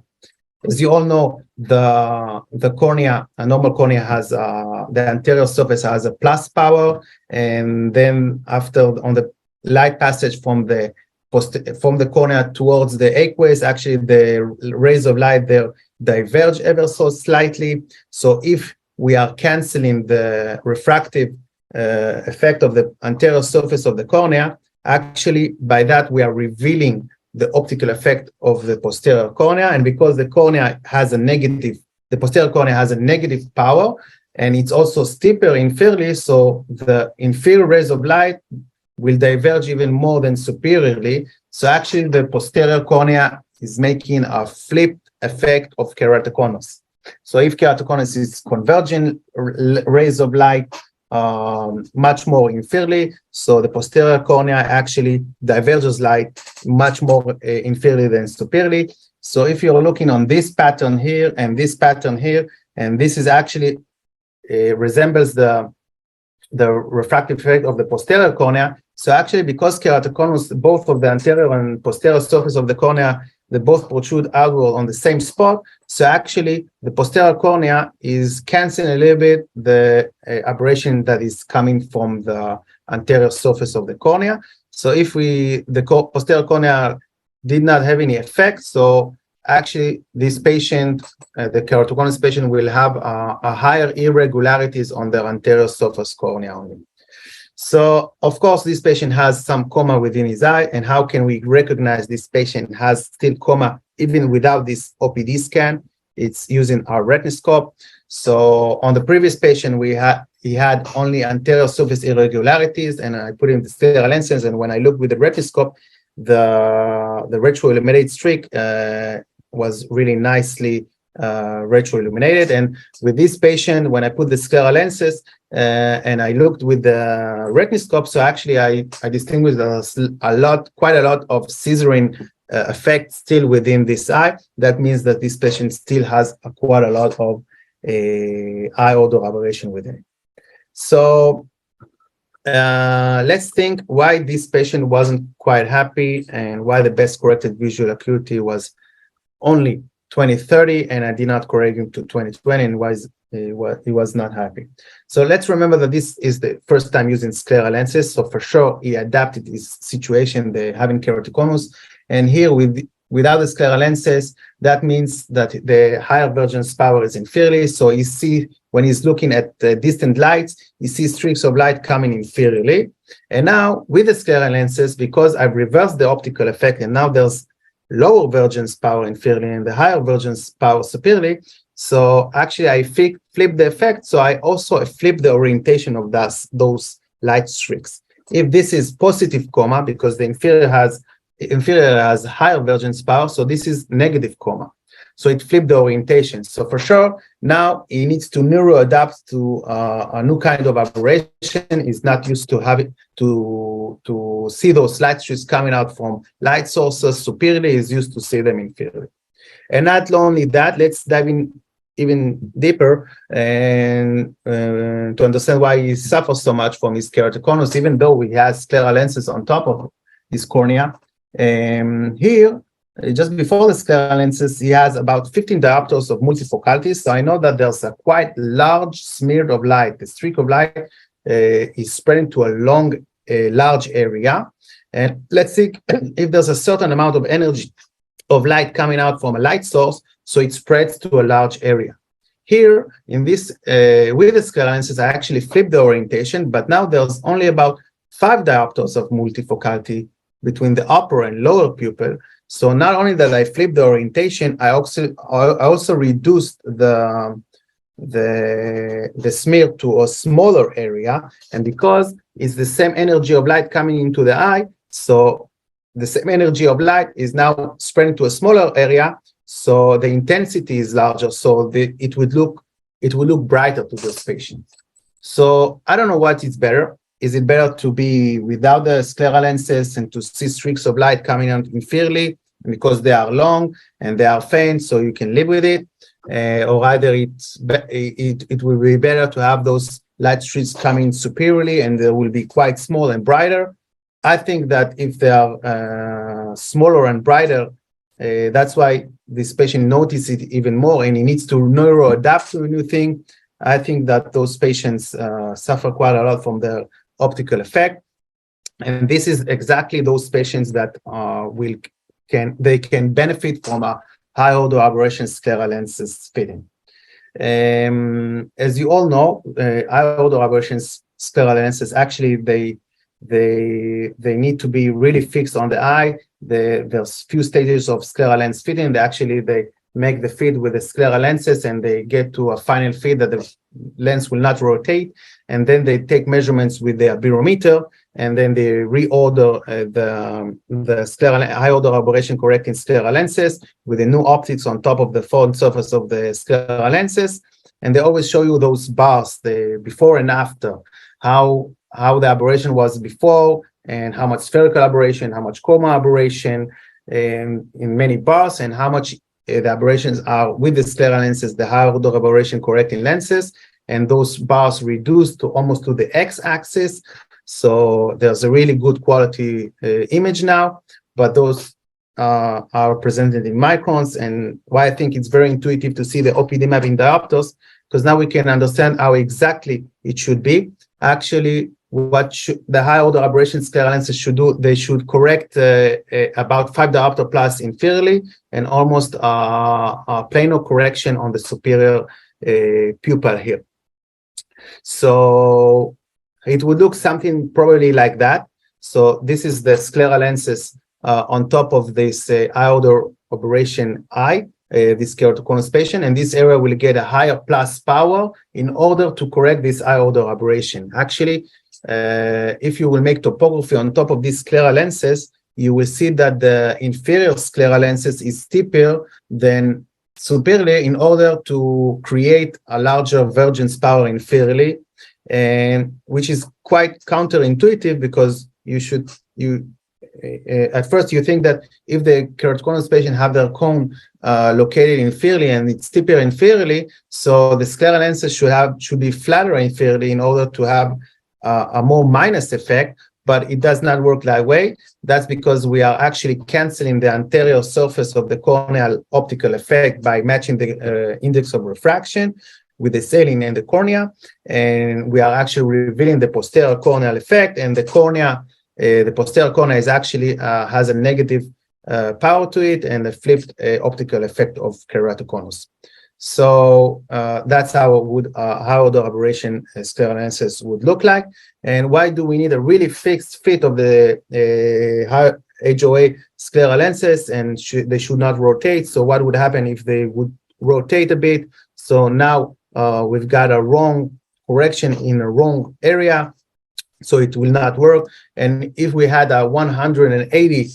As you all know, the cornea, a normal cornea, has the anterior surface has a plus power, and then after on the light passage from the cornea towards the aqueous, actually the rays of light there diverge ever so slightly. So if we are canceling the refractive effect of the anterior surface of the cornea, actually by that we are revealing the optical effect of the posterior cornea. And because the cornea has the posterior cornea has a negative power, and it's also steeper inferiorly, so the inferior rays of light, will diverge even more than superiorly. So actually the posterior cornea is making a flipped effect of keratoconus. So if keratoconus is converging rays of light much more inferiorly, so the posterior cornea actually diverges light much more inferiorly than superiorly. So if you're looking on this pattern here and this pattern here, and this is actually resembles the refractive effect of the posterior cornea. So actually, because keratoconus, both of the anterior and posterior surface of the cornea, they both protrude outward on the same spot. So actually, the posterior cornea is canceling a little bit the aberration that is coming from the anterior surface of the cornea. So if the posterior cornea did not have any effect, so actually this patient, the keratoconus patient, will have a higher irregularities on the anterior surface cornea only. So of course this patient has some coma within his eye, and how can we recognize this patient has still coma even without this OPD scan? It's using our retinoscope. So on the previous patient he had only anterior surface irregularities, and I put in the scleral lenses, and when I look with the retinoscope, the retroilluminated streak was really nicely retroilluminated. And with this patient, when I put the scleral lenses and I looked with the retinoscope, so actually I distinguished quite a lot of scissoring effect still within this eye. That means that this patient still has quite a lot of eye odor aberration within it. So let's think why this patient wasn't quite happy and why the best corrected visual acuity was only 20/30, and I did not correct him to 20/20, and he was not happy. So let's remember that this is the first time using scleral lenses. So for sure, he adapted his situation, having keratoconus. And here without the scleral lenses, that means that the higher divergence power is inferiorly. So you see, when he's looking at the distant lights, you see streaks of light coming inferiorly. And now with the scleral lenses, because I've reversed the optical effect, and now there's lower divergence power inferiorly and the higher divergence power superiorly. So actually I flip the effect. So I also flip the orientation of those light streaks. If this is positive coma, because the inferior has higher divergence power, so this is negative coma. So it flipped the orientation. So for sure, now he needs to neuroadapt to a new kind of aberration. He's not used to have it to see those light streaks coming out from light sources superiorly. He's used to see them inferiorly. And not only that, let's dive in even deeper and to understand why he suffers so much from his keratoconus, even though he has scleral lenses on top of his cornea. Here, just before the scleral lenses, he has about 15 diopters of multifocality. So I know that there's a quite large smear of light. The streak of light is spreading to a large area. And let's see if there's a certain amount of energy of light coming out from a light source, so it spreads to a large area. Here, in this, with the scleral lenses, I actually flip the orientation, but now there's only about 5 diopters of multifocality between the upper and lower pupil. So not only that I flip the orientation, I also reduced the smear to a smaller area. And because it's the same energy of light coming into the eye, so the same energy of light is now spreading to a smaller area, so the intensity is larger, so it would look brighter to those patients. So I don't know what is better. Is it better to be without the scleral lenses and to see streaks of light coming out inferiorly because they are long and they are faint, so you can live with it, or either it will be better to have those light streaks coming superiorly and they will be quite small and brighter? I think that if they are smaller and brighter, that's why this patient notices it even more, and he needs to neuroadapt to a new thing. I think that those patients suffer quite a lot from the optical effect, and this is exactly those patients that can benefit from a high order aberration scleral lenses fitting. As you all know, high order aberration scleral lenses actually they need to be really fixed on the eye. There's few stages of scleral lens fitting. make the fit with the scleral lenses, and they get to a final fit that the lens will not rotate. And then they take measurements with the Aberrometer, and then they reorder the scleral high order aberration correcting scleral lenses with the new optics on top of the front surface of the scleral lenses. And they always show you those bars, the before and after, how the aberration was before, and how much spherical aberration, how much coma aberration, in many bars, and how much the aberrations are with the scleral lenses, the high order aberration correcting lenses, and those bars reduced to almost to the x-axis. So there's a really good quality image now, but those are presented in microns. And why I think it's very intuitive to see the OPD map in diopters, because now we can understand how exactly it should be. Actually, what the high order aberration scleral lenses should do, they should correct about 5 diopter plus inferiorly, and almost a planar correction on the superior pupil here. So it would look something probably like that. So this is the scleral lenses on top of this high order aberration eye, this keratoconus patient, and this area will get a higher plus power in order to correct this high order aberration. Actually, if you will make topography on top of these scleral lenses, you will see that the inferior scleral lenses is steeper than superiorly in order to create a larger vergence power inferiorly, and which is quite counterintuitive, because at first you think that if the keratoconus patient have their cone located inferiorly and it's steeper inferiorly, so the scleral lenses should be flatter inferiorly in order to have a more minus effect, but it does not work that way. That's because we are actually canceling the anterior surface of the corneal optical effect by matching the index of refraction with the saline and the cornea, and we are actually revealing the posterior corneal effect, and the cornea, the posterior cornea is actually has a negative power to it, and the flipped optical effect of keratoconus. So that's how the aberration scleral lenses would look like. And why do we need a really fixed fit of the high HOA scleral lenses, and they should not rotate? So what would happen if they would rotate a bit? So now we've got a wrong correction in a wrong area, so it will not work. And if we had a 180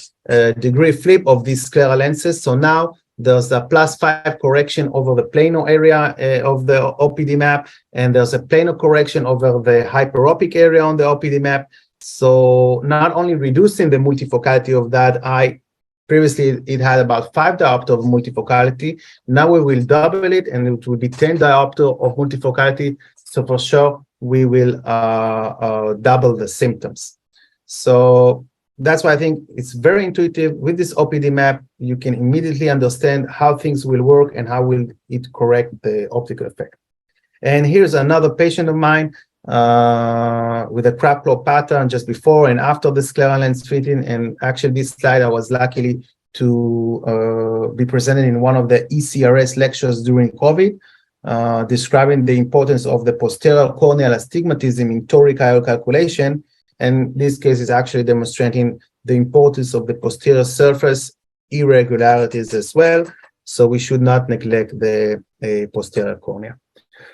degree flip of these scleral lenses, so now there's a +5 correction over the planar area of the OPD map, and there's a planar correction over the hyperopic area on the OPD map. So not only reducing the multifocality of that eye, previously it had about 5 diopter of multifocality, now we will double it, and it will be 10 diopter of multifocality. So for sure, we will double the symptoms. So that's why I think it's very intuitive. With this OPD map, you can immediately understand how things will work and how will it correct the optical effect. And here's another patient of mine with a crab claw pattern just before and after the scleral lens fitting. And actually, this slide I was lucky to be presented in one of the ECRS lectures during COVID, describing the importance of the posterior corneal astigmatism in toric IO calculation. And this case is actually demonstrating the importance of the posterior surface irregularities as well. So we should not neglect the posterior cornea.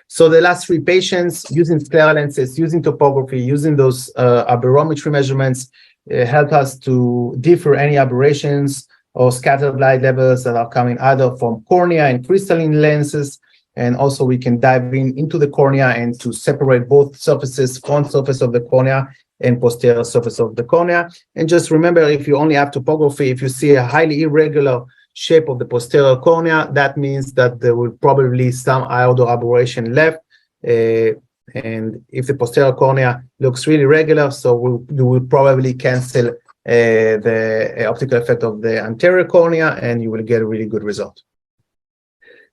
So the last 3 patients, using scleral lenses, using topography, using those aberrometry measurements, help us to differ any aberrations or scattered light levels that are coming either from cornea and crystalline lenses. And also we can dive into the cornea and to separate both surfaces, front surface of the cornea and posterior surface of the cornea. And just remember, if you only have topography, if you see a highly irregular shape of the posterior cornea, that means that there will probably be some iodor aberration left. And if the posterior cornea looks really regular, so you will probably cancel the optical effect of the anterior cornea, and you will get a really good result.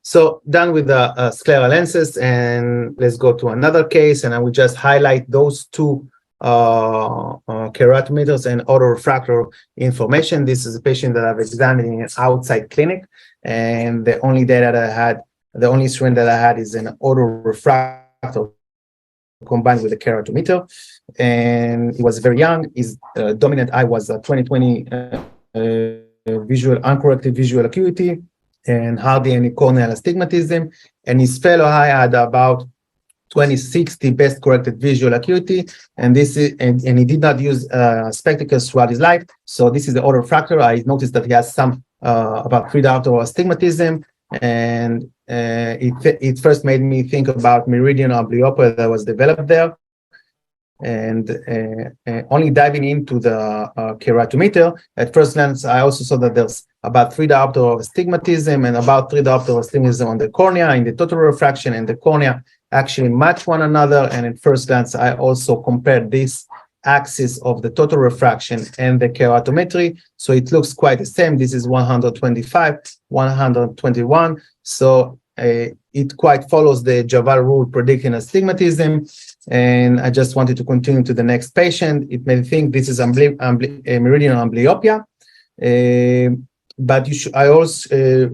So done with the scleral lenses, and let's go to another case, and I will just highlight those 2 keratometers and autorefractor information. This is a patient that I've examined in an outside clinic, and the only data that I had, the only instrument that I had is an autorefractor combined with a keratometer, and he was very young. His dominant eye was a 20/20 visual uncorrected visual acuity. and hardly any corneal astigmatism. And his fellow eye had about 20/60 best corrected visual acuity, and this is and he did not use spectacles throughout his life. So this is the other factor. I noticed that he has some about 3 diopter astigmatism, and it first made me think about meridian amblyopia that was developed there. And only diving into the keratometer, at first glance, I also saw that there's about 3 diopter of astigmatism and about 3 diopter of astigmatism on the cornea. In the total refraction and the cornea actually match one another. And at first glance, I also compared this axis of the total refraction and the keratometry. So it looks quite the same. This is 125, 121. So it quite follows the Javal rule predicting astigmatism. And I just wanted to continue to the next patient. It may think this is meridian amblyopia. But I also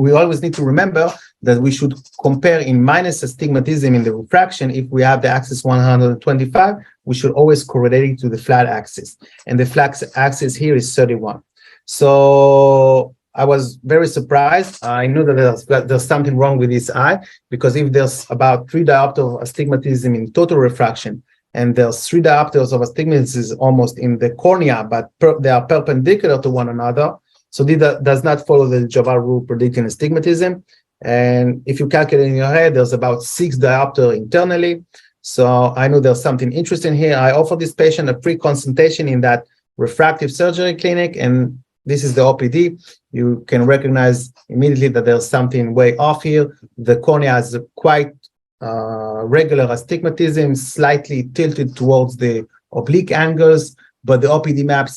we always need to remember that we should compare in minus astigmatism in the refraction. If we have the axis 125, we should always correlate it to the flat axis. And the flat axis here is 31. So I was very surprised. I knew that there's something wrong with this eye, because if there's about 3 diopters of astigmatism in total refraction, and there's 3 diopters of astigmatism almost in the cornea, but they are perpendicular to one another, so this does not follow the Javal rule predicting astigmatism. And if you calculate in your head, there's about 6 diopter internally. So I know there's something interesting here. I offer this patient a free consultation in that refractive surgery clinic, and this is the OPD. You can recognize immediately that there's something way off here. The cornea has quite regular astigmatism, slightly tilted towards the oblique angles, but the OPD map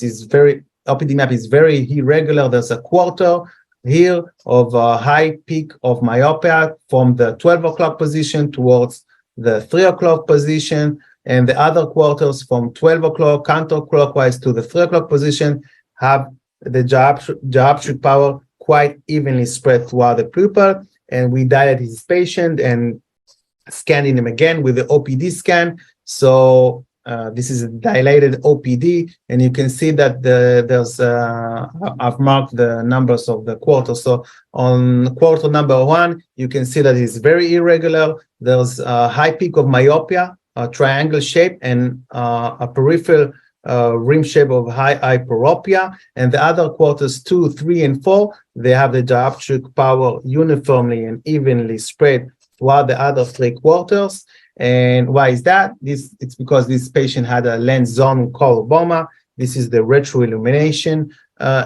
is very irregular. There's a quarter here of a high peak of myopia from the 12 o'clock position towards the 3 o'clock position, and the other quarters from 12 o'clock counterclockwise to the 3 o'clock position have the dioptric power quite evenly spread throughout the pupil. And we dilated his patient and scanned him again with the OPD scan. So this is a dilated OPD, and you can see that I've marked the numbers of the quarters. So on quarter number 1, you can see that it's very irregular. There's a high peak of myopia, a triangle shape, and a peripheral rim shape of high hyperopia. And the other quarters 2, 3, and 4, they have the dioptric power uniformly and evenly spread throughout the other 3 quarters. And why is that? It's because this patient had a lens zone coloboma. This is the retroillumination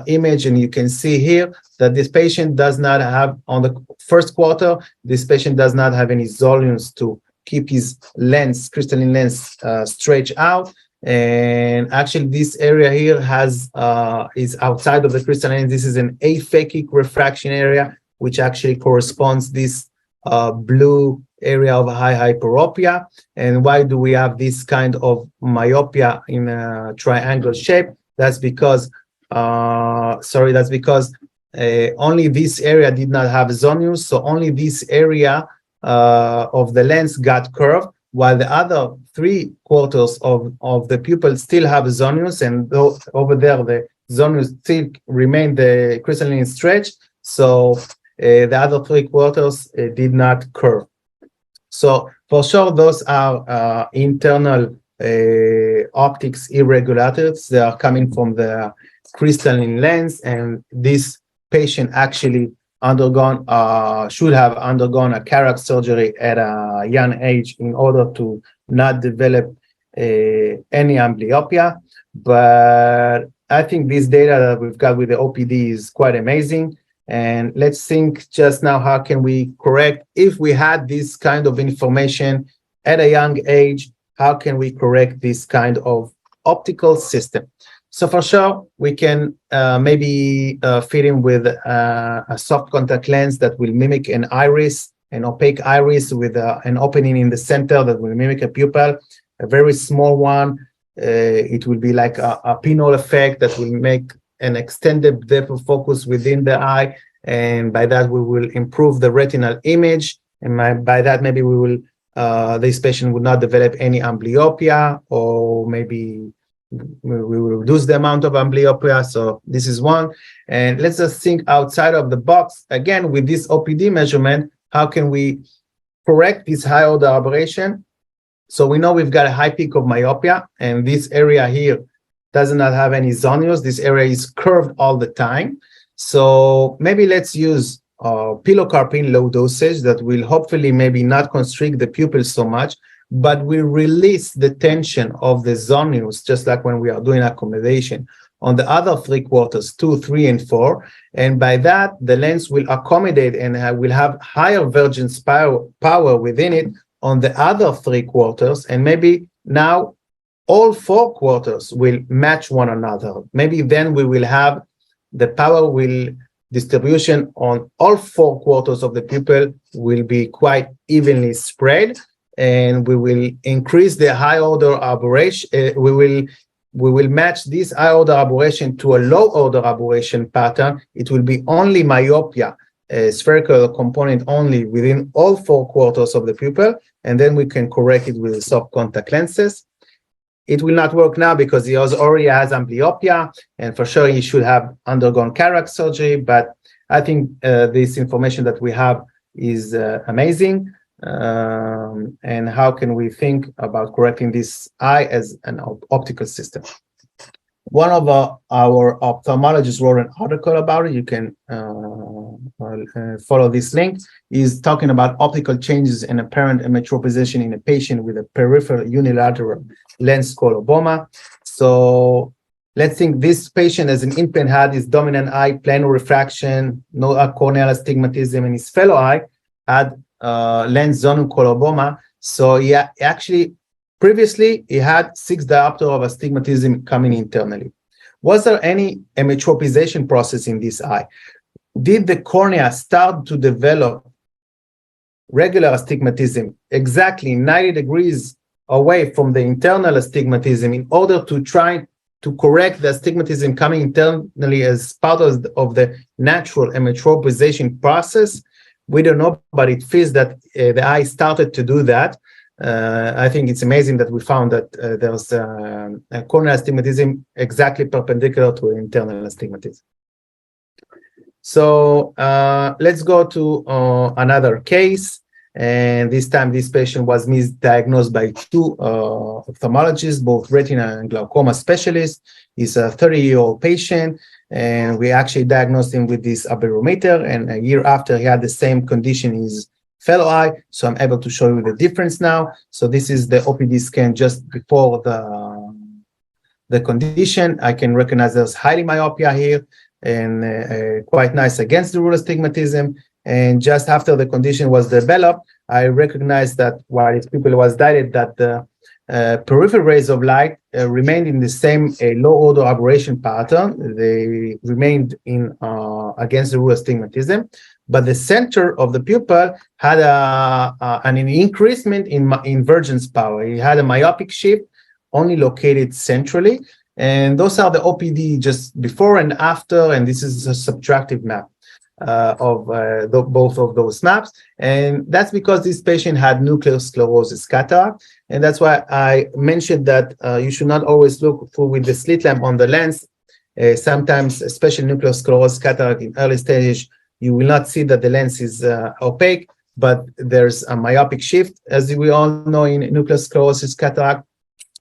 image, and you can see here that this patient does not have, on the first quarter, this patient does not have any zonules to keep his lens, crystalline lens, stretched out. And actually, this area here is outside of the crystalline. This is an aphakic refraction area, which actually corresponds this blue area of high hyperopia. And why do we have this kind of myopia in a triangle shape? That's because only this area did not have zonules, so only this area of the lens got curved, while the other 3 quarters of the pupil still have zonules, and over there the zonules still remain the crystalline stretch. So the other 3 quarters did not curve. So for sure, those are internal optics irregularities. They are coming from the crystalline lens, and this patient actually should have undergone a cataract surgery at a young age in order to not develop any amblyopia. But I think this data that we've got with the OPD is quite amazing. And let's think just now, how can we correct, if we had this kind of information at a young age, how can we correct this kind of optical system? So for sure, we can maybe fit in with a soft contact lens that will mimic an iris, an opaque iris with an opening in the center that will mimic a pupil, a very small one. It will be like a pinhole effect that will make an extended depth of focus within the eye, and by that we will improve the retinal image, and by that maybe we will this patient would not develop any amblyopia, or maybe we will reduce the amount of amblyopia. So this is one. And let's just think outside of the box. Again, with this OPD measurement, how can we correct this high order aberration? So we know we've got a high peak of myopia, and this area here does not have any zonules. This area is curved all the time. So maybe let's use pilocarpine low dosage that will hopefully maybe not constrict the pupil so much, but will release the tension of the zonules, just like when we are doing accommodation on the other three quarters, 2, 3, and 4. And by that, the lens will accommodate and will have higher vergence power within it on the other three quarters. And maybe now all 4 quarters will match one another. Maybe then we will have the power distribution on all 4 quarters of the pupil will be quite evenly spread, and we will increase the high order aberration. We will match this high order aberration to a low order aberration pattern. It will be only myopia, spherical component only within all 4 quarters of the pupil, and then we can correct it with the soft contact lenses. It will not work now because he already has amblyopia, and for sure he should have undergone cataract surgery. But I think this information that we have is amazing. And how can we think about correcting this eye as an optical system? One of our ophthalmologists wrote an article about it. You can follow this link. Is talking about optical changes in apparent immature position in a patient with a peripheral unilateral lens coloboma. So let's think this patient as an infant had his dominant eye, planar refraction, no corneal astigmatism, and his fellow eye had lens zone coloboma. So yeah, actually previously he had 6 diopter of astigmatism coming internally. Was there any emmetropization process in this eye? Did the cornea start to develop regular astigmatism exactly 90 degrees away from the internal astigmatism in order to try to correct the astigmatism coming internally as part of the natural emmetropization process? We don't know, but it feels that the eye started to do that. I think it's amazing that we found that there's a corneal astigmatism exactly perpendicular to internal astigmatism. So let's go to another case. And this time, this patient was misdiagnosed by 2 ophthalmologists, both retina and glaucoma specialists. He's a 30-year-old patient, and we actually diagnosed him with this Aberrometer. And a year after, he had the same condition in his fellow eye. So I'm able to show you the difference now. So this is the OPD scan just before the condition. I can recognize there's highly myopia here and quite nice against the rule astigmatism. And just after the condition was developed, I recognized that while his pupil was dilated, that the peripheral rays of light remained in the same low order aberration pattern. They remained in against the rule astigmatism, but the center of the pupil had an increasement in vergence power. He had a myopic shift only located centrally, and those are the OPD just before and after, and this is a subtractive map of both of those maps. And that's because this patient had nuclear sclerosis cataract, and that's why I mentioned that you should not always look through with the slit lamp on the lens. Sometimes, especially nuclear sclerosis cataract in early stage, you will not see that the lens is opaque, but there's a myopic shift, as we all know in nuclear sclerosis cataract.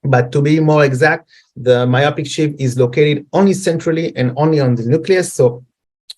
But to be more exact, the myopic shift is located only centrally and only on the nucleus. So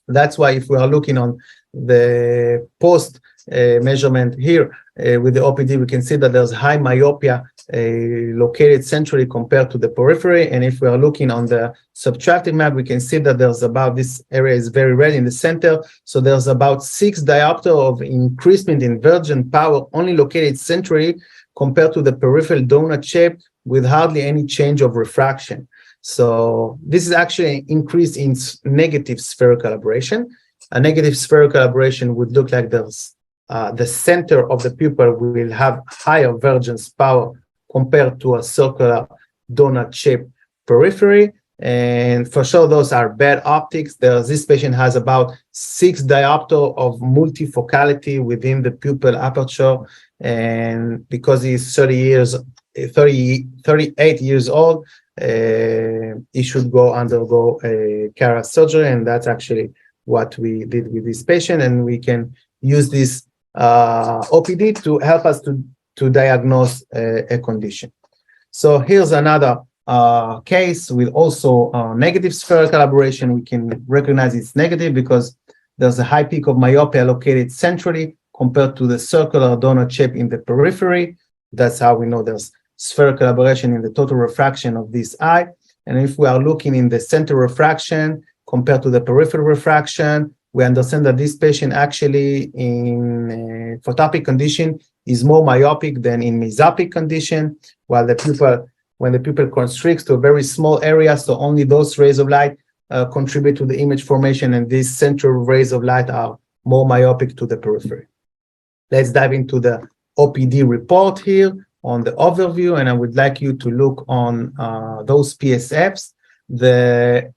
that's why if we are looking on the post measurement here with the OPD, we can see that there's high myopia located centrally compared to the periphery. And if we are looking on the subtractive map, we can see that there's about, this area is very red in the center. So there's about 6 diopter of increasement in vergence power only located centrally compared to the peripheral donut shape with hardly any change of refraction. So this is actually an increase in negative spherical aberration. A negative spherical aberration would look like there's the center of the pupil will have higher vergence power compared to a circular donut-shaped periphery. And for sure, those are bad optics. This patient has about 6 diopter of multifocality within the pupil aperture. And because he's 38 years old, he should undergo a cataract surgery, and that's actually what we did with this patient. And we can use this OPD to help us to diagnose a condition. So here's another case with also negative spherical aberration. We can recognize it's negative because there's a high peak of myopia located centrally compared to the circular donut shape in the periphery. That's how we know there's spherical aberration in the total refraction of this eye. And if we are looking in the center refraction compared to the peripheral refraction, we understand that this patient actually in photopic condition is more myopic than in mesopic condition, while the pupil, when the pupil constricts to a very small area, so only those rays of light contribute to the image formation, and these central rays of light are more myopic to the periphery. Let's dive into the OPD report here on the overview, and I would like you to look on those PSFs.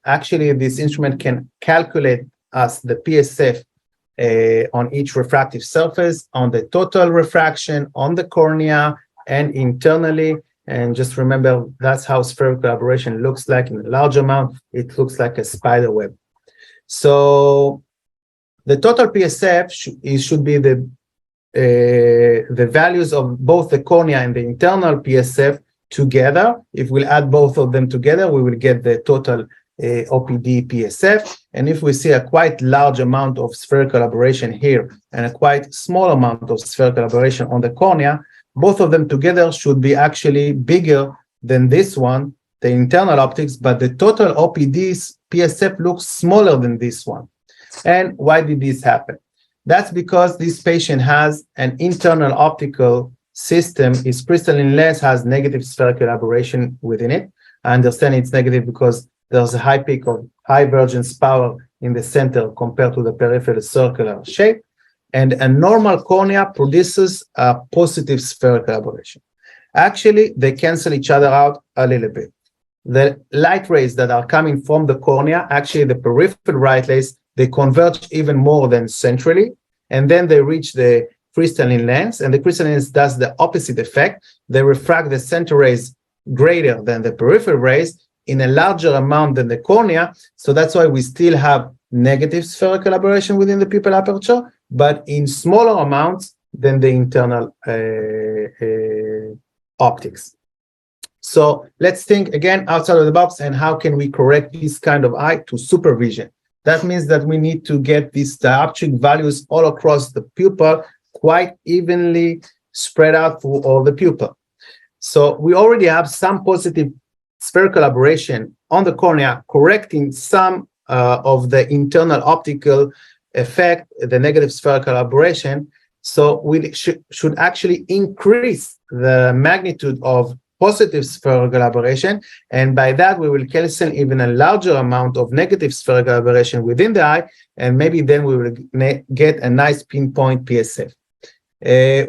Actually, this instrument can calculate us the PSF on each refractive surface, on the total refraction, on the cornea, and internally. And just remember, that's how spherical aberration looks like. In a large amount, it looks like a spider web. So the total PSF should be the values of both the cornea and the internal PSF together. If we'll add both of them together, we will get the total OPD PSF. And if we see a quite large amount of spherical aberration here and a quite small amount of spherical aberration on the cornea, both of them together should be actually bigger than this one, the internal optics, but the total OPD's PSF looks smaller than this one. And why did this happen? That's because this patient has an internal optical system. His crystalline lens has negative spherical aberration within it. I understand it's negative because there's a high peak of high divergence power in the center compared to the peripheral circular shape. And a normal cornea produces a positive spherical aberration. Actually, they cancel each other out a little bit. The light rays that are coming from the cornea, actually the peripheral light rays, they converge even more than centrally, and then they reach the crystalline lens, and the crystalline lens does the opposite effect. They refract the center rays greater than the peripheral rays in a larger amount than the cornea, so that's why we still have negative spherical aberration within the pupil aperture, but in smaller amounts than the internal optics. So let's think again outside of the box, and how can we correct this kind of eye to supervision? That means that we need to get these dioptric values all across the pupil quite evenly spread out through all the pupil. So we already have some positive spherical aberration on the cornea, correcting some of the internal optical effect, the negative spherical aberration. So we should actually increase the magnitude of positive spherical aberration, and by that we will cancel even a larger amount of negative spherical aberration within the eye, and maybe then we will get a nice pinpoint PSF.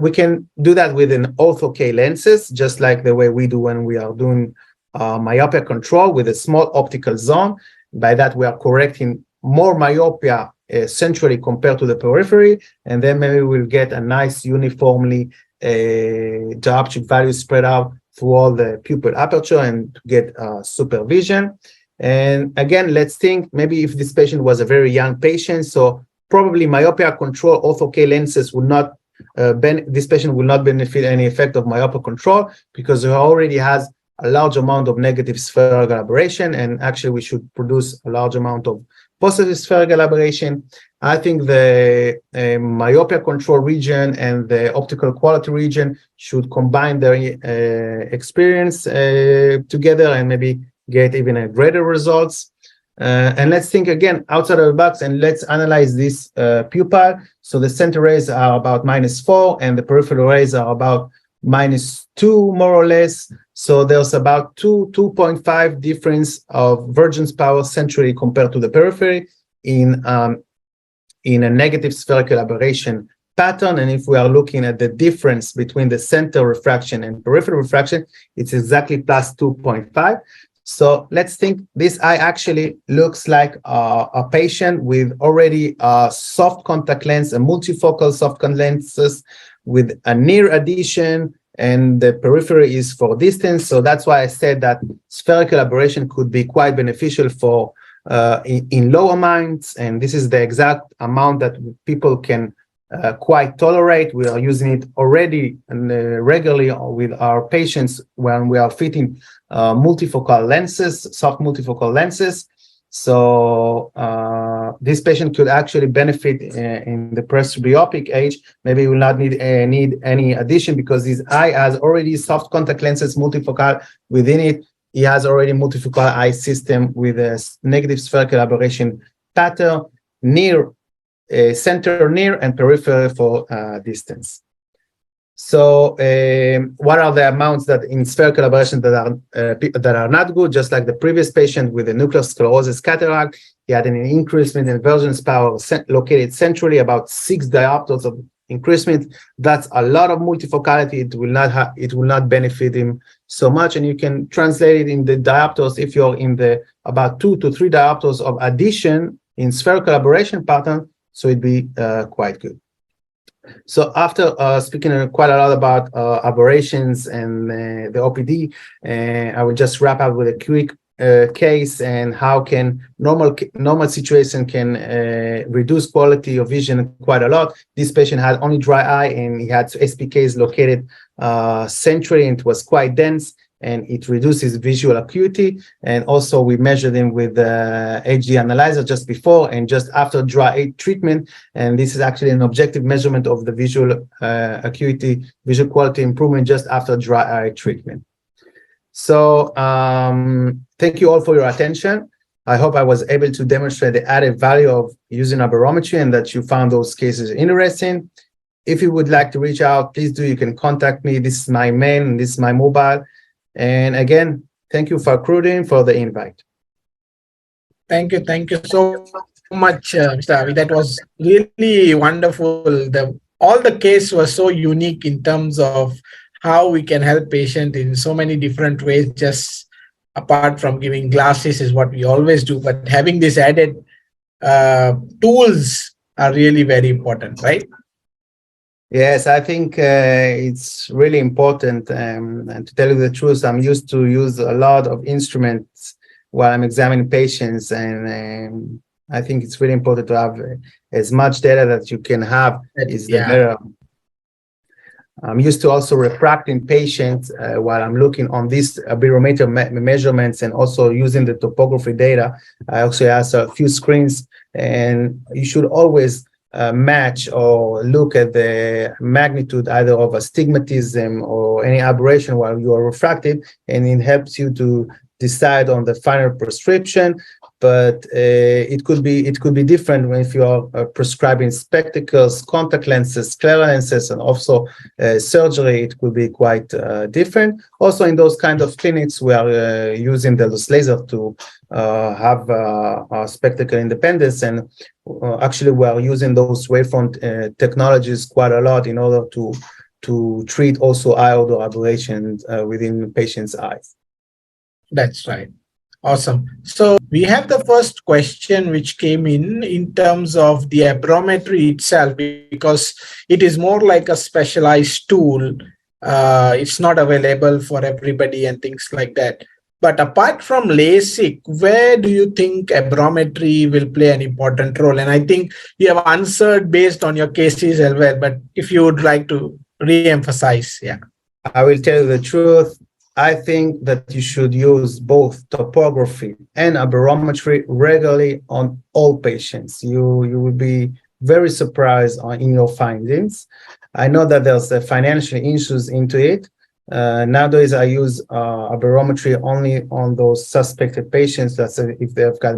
We can do that with an ortho-K lenses, just like the way we do when we are doing myopia control with a small optical zone. By that we are correcting more myopia centrally compared to the periphery, and then maybe we'll get a nice uniformly dioptric value spread out through all the pupil aperture and to get supervision. And again, let's think maybe if this patient was a very young patient, so probably myopia control ortho-K lenses will not this patient will not benefit any effect of myopia control because he already has a large amount of negative spherical aberration, and actually we should produce a large amount of positive spherical aberration. I think the myopia control region and the optical quality region should combine their experience together and maybe get even a greater results. And let's think again outside of the box, and let's analyze this pupil. So the center rays are about -4 and the peripheral rays are about -2 more or less. So there's about 2.5 difference of divergence power centrally compared to the periphery in a negative spherical aberration pattern. And if we are looking at the difference between the center refraction and peripheral refraction, it's exactly +2.5. So let's think this eye actually looks like a patient with already a soft contact lens, a multifocal soft contact lenses with a near addition, and the periphery is for distance. So that's why I said that spherical aberration could be quite beneficial for in lower minds, and this is the exact amount that people can quite tolerate. We are using it already and regularly with our patients when we are fitting multifocal lenses, soft multifocal lenses. So this patient could actually benefit in the presbyopic age. Maybe will not need any addition because his eye has already soft contact lenses multifocal within it. He has already multifocal eye system with a negative spherical aberration pattern near, center near, and peripheral for distance. So what are the amounts that in spherical aberration that are not good? Just like the previous patient with the nuclear sclerosis cataract, he had an increasement in inversions power located centrally, about 6 diopters of increasement. That's a lot of multifocality. It will not benefit him so much, and you can translate it in the diopters. If you're in the about 2 to 3 diopters of addition in spherical aberration pattern, so it'd be quite good. So after speaking quite a lot about aberrations and the OPD, I will just wrap up with a quick case and how can normal situation can reduce quality of vision quite a lot. This patient had only dry eye and he had SPKs located centrally, and it was quite dense, and it reduces visual acuity. And also we measured him with HD analyzer just before and just after dry eye treatment. And this is actually an objective measurement of the visual acuity, visual quality improvement just after dry eye treatment. So thank you all for your attention. I hope I was able to demonstrate the added value of using Aberrometry and that you found those cases interesting. If you would like to reach out, please do. You can contact me. This is my mail and this is my mobile. And again, thank you for Crudin for the invite. Thank you so much, Mr. Avi. That was really wonderful. All the case was so unique in terms of how we can help patient in so many different ways, just apart from giving glasses is what we always do, but having this added tools are really very important, right? Yes, I think it's really important. And to tell you the truth, I'm used to use a lot of instruments while I'm examining patients. And I think it's really important to have as much data that you can have is the better. I'm used to also refracting patients while I'm looking on these Aberrometer measurements and also using the topography data. I also have a few screens, and you should always match or look at the magnitude either of astigmatism or any aberration while you are refractive, and it helps you to decide on the final prescription. But it could be different if you are prescribing spectacles, contact lenses, scleral lenses, and also surgery. It could be quite different. Also, in those kind of clinics, we are using the laser to have spectacle independence, and actually we are using those wavefront technologies quite a lot in order to treat also eye-odor aberrations within patients' eyes. That's right. Awesome. So we have the first question which came in terms of the Aberrometry itself, because it is more like a specialized tool. It's not available for everybody and things like that. But apart from LASIK, where do you think Aberrometry will play an important role? And I think you have answered based on your cases as well, but if you would like to re-emphasize, yeah. I will tell you the truth. I think that you should use both topography and aberrometry regularly on all patients. You will be very surprised in your findings. I know that there's financial issues into it. Nowadays, I use aberrometry only on those suspected patients. That's if they've got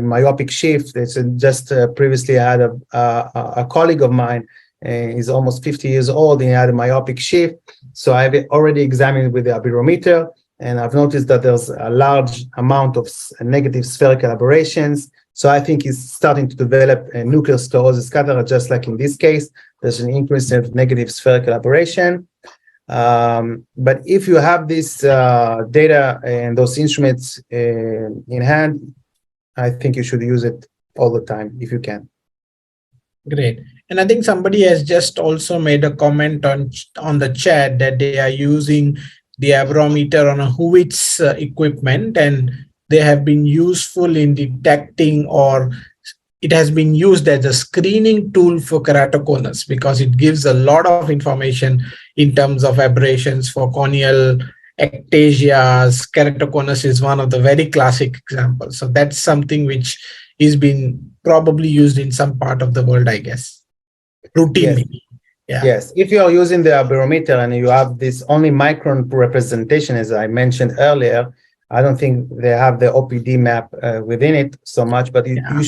myopic shift. It's just previously I had a colleague of mine. He's almost 50 years old, and he had a myopic shift. So I've already examined with the Aberrometer, and I've noticed that there's a large amount of negative spherical aberrations. So I think he's starting to develop a nuclear sclerosis cataract, just like in this case. There's an increase of negative spherical aberration. But if you have this data and those instruments in hand, I think you should use it all the time if you can. Great. And I think somebody has just also made a comment on the chat that they are using the Aberrometer on a Howitz equipment, and they have been useful in detecting, or it has been used as a screening tool for keratoconus because it gives a lot of information in terms of aberrations for corneal ectasias. Keratoconus is one of the very classic examples. So that's something which is been probably used in some part of the world, I guess, Yes. routinely. Yeah. Yes, if you are using the Aberrometer and you have this only micron representation, as I mentioned earlier, I don't think they have the OPD map within it so much, but Yeah.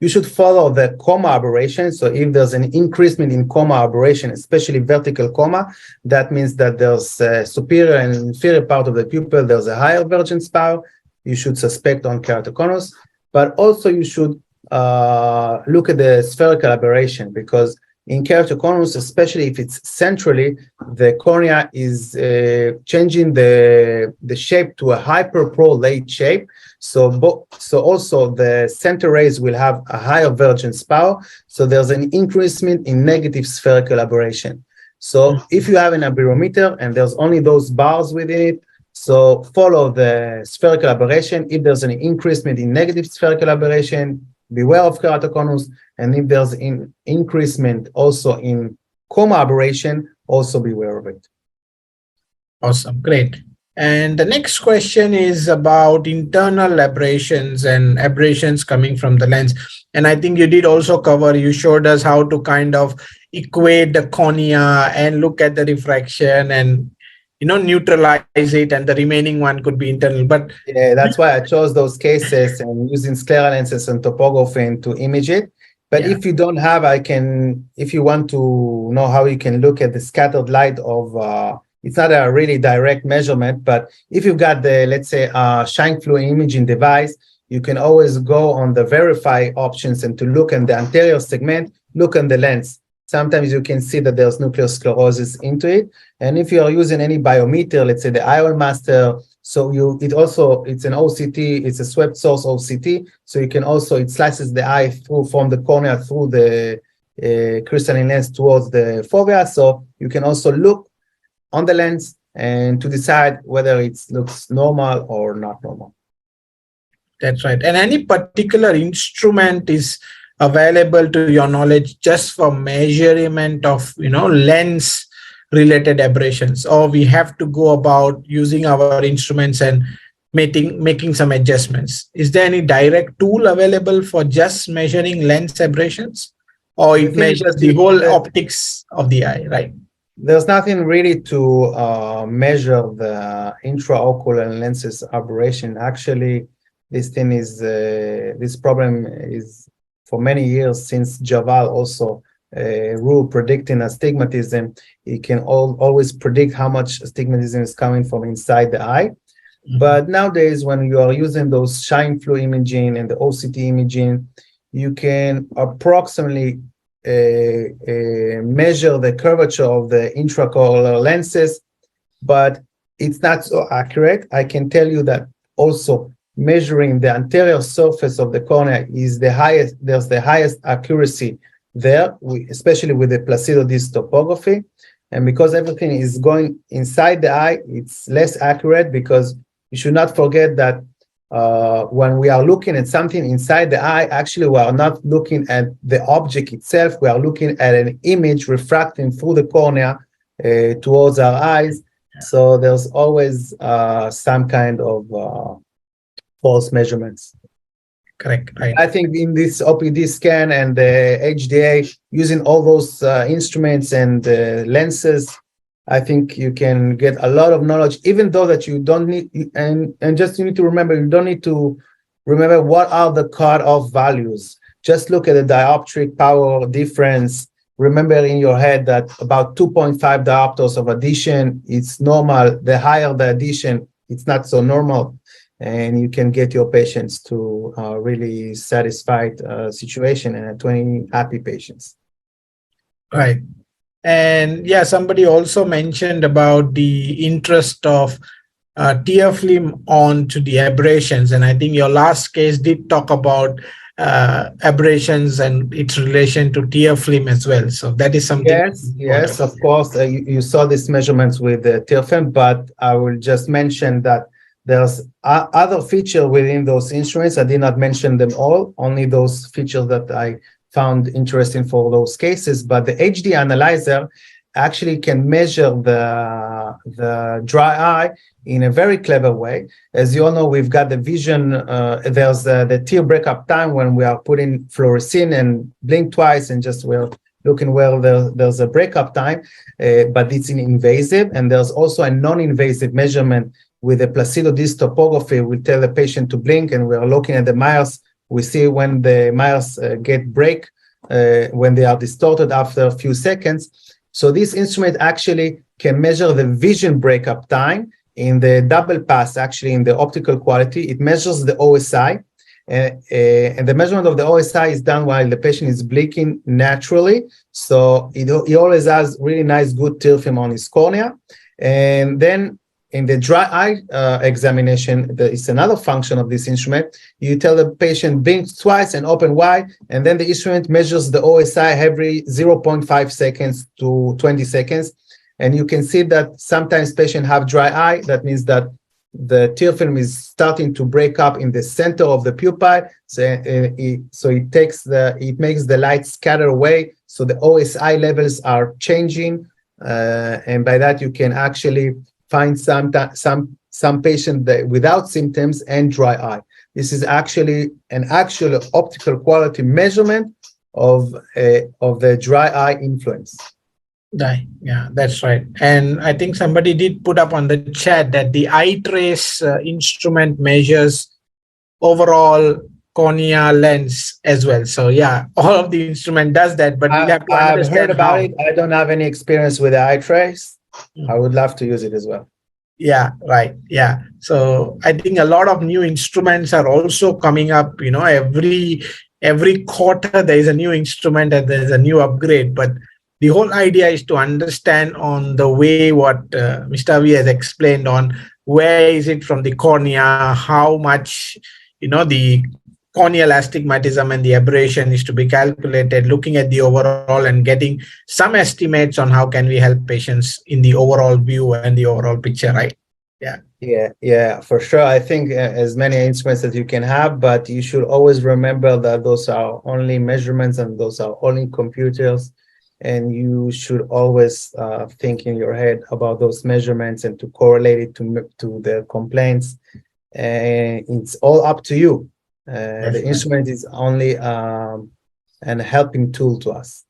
you should follow the coma aberration. So if there's an increasement in coma aberration, especially vertical coma, that means that there's a superior and inferior part of the pupil, there's a higher vergence power. You should suspect on keratoconus, but also you should look at the spherical aberration, because in keratoconus, especially if it's centrally, the cornea is changing the shape to a hyperprolate shape. So also the center rays will have a higher vergence power. So there's an increasement in negative spherical aberration. So if you have an aberrometer and there's only those bars within it, so follow the spherical aberration. If there's an increasement in negative spherical aberration, beware of keratoconus. And if there's an increasement also in coma aberration, also beware of it. Awesome. Great. And the next question is about internal aberrations and aberrations coming from the lens. And I think you did also cover, you showed us how to kind of equate the cornea and look at the refraction and, neutralize it, and the remaining one could be internal. But yeah, that's why I chose those cases and using scleral lenses and topography to image it. But if you don't have, if you want to know how you can look at the scattered light of, it's not a really direct measurement, but if you've got the, let's say, shine fluid imaging device, you can always go on the verify options and to look in the anterior segment, look on the lens. Sometimes you can see that there's nuclear sclerosis into it. And if you are using any biometer, let's say the IOL master, so it's an OCT, it's a swept source OCT. So you can also, it slices the eye through from the cornea through the crystalline lens towards the fovea. So you can also look on the lens and to decide whether it looks normal or not normal. That's right. And any particular instrument is available to your knowledge just for measurement of, lens related aberrations, or we have to go about using our instruments and making some adjustments? Is there any direct tool available for just measuring lens aberrations, or it measures the whole optics of the eye, right? There's nothing really to measure the intraocular lenses aberration. Actually, this thing is this problem is for many years since Javal also rule predicting astigmatism. It can always predict how much astigmatism is coming from inside the eye. But nowadays, when you are using those shine fluid imaging and the OCT imaging, you can approximately measure the curvature of the intraocular lenses, but it's not so accurate. I can tell you that also measuring the anterior surface of the cornea is the highest, there's the highest accuracy there, especially with the placido disc topography. And because everything is going inside the eye, it's less accurate, because you should not forget that when we are looking at something inside the eye, actually we are not looking at the object itself, we are looking at an image refracting through the cornea towards our eyes. So there's always some kind of false measurements. Correct. Right. I think in this OPD scan and the HDA, using all those instruments and lenses, I think you can get a lot of knowledge, even though that you don't need, and just you need to remember, you don't need to remember what are the cutoff values. Just look at the dioptric power difference. Remember in your head that about 2.5 diopters of addition, it's normal. The higher the addition, it's not so normal. And you can get your patients to really satisfied situation and 20 happy patients. Right. And yeah, somebody also mentioned about the interest of tear film on to the aberrations. And I think your last case did talk about aberrations and its relation to tear film as well. So that is something. Yes, of course. You saw these measurements with the tear film, but I will just mention that there's other features within those instruments. I did not mention them all, only those features that I found interesting for those cases. But the HD analyzer actually can measure the dry eye in a very clever way. As you all know, we've got the vision, there's the tear breakup time when we are putting fluorescein and blink twice and just we're looking where there's a breakup time, but it's invasive. And there's also a non-invasive measurement with a placido-disc topography. We tell the patient to blink and we're looking at the mires. We see when the mires get break, when they are distorted after a few seconds. So this instrument actually can measure the vision breakup time in the double pass, actually in the optical quality. It measures the OSI, and the measurement of the OSI is done while the patient is blinking naturally. So he always has really nice, good tear film on his cornea. And then in the dry eye examination, it's another function of this instrument. You tell the patient blink twice and open wide, and then the instrument measures the OSI every 0.5 seconds to 20 seconds. And you can see that sometimes patients have dry eye. That means that the tear film is starting to break up in the center of the pupil. So it makes the light scatter away. So the OSI levels are changing, and by that you can actually find some patient that without symptoms and dry eye. This is actually an actual optical quality measurement of the dry eye influence. Right. Yeah, that's right. And I think somebody did put up on the chat that the eye trace instrument measures overall cornea lens as well. So yeah, all of the instrument does that, but we'll have to I've understand heard about how. it. I don't have any experience with the eye trace. I would love to use it as well. Yeah, right. Yeah. So I think a lot of new instruments are also coming up. You know, every quarter there is a new instrument and there's a new upgrade. But the whole idea is to understand on the way what Mr. Avi has explained on where is it from the cornea, how much, the corneal astigmatism and the aberration is to be calculated, looking at the overall and getting some estimates on how can we help patients in the overall view and the overall picture, right? Yeah, for sure. I think as many instruments as you can have, but you should always remember that those are only measurements and those are only computers. And you should always think in your head about those measurements and to correlate it to the complaints. And it's all up to you. The instrument is only an helping tool to us.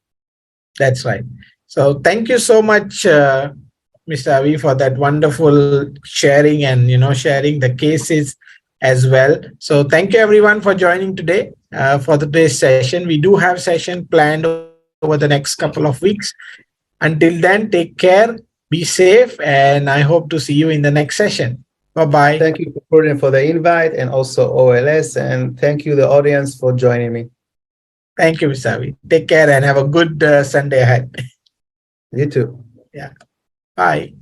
That's right. So thank you so much, Mr. Avi, for that wonderful sharing and, sharing the cases as well. So thank you everyone for joining today for today's session. We do have session planned over the next couple of weeks. Until then, take care, be safe, and I hope to see you in the next session. Bye-bye. Thank you for the invite and also OLS, and thank you, the audience, for joining me. Thank you, Mr. Avi. Take care and have a good Sunday ahead. You too. Yeah. Bye.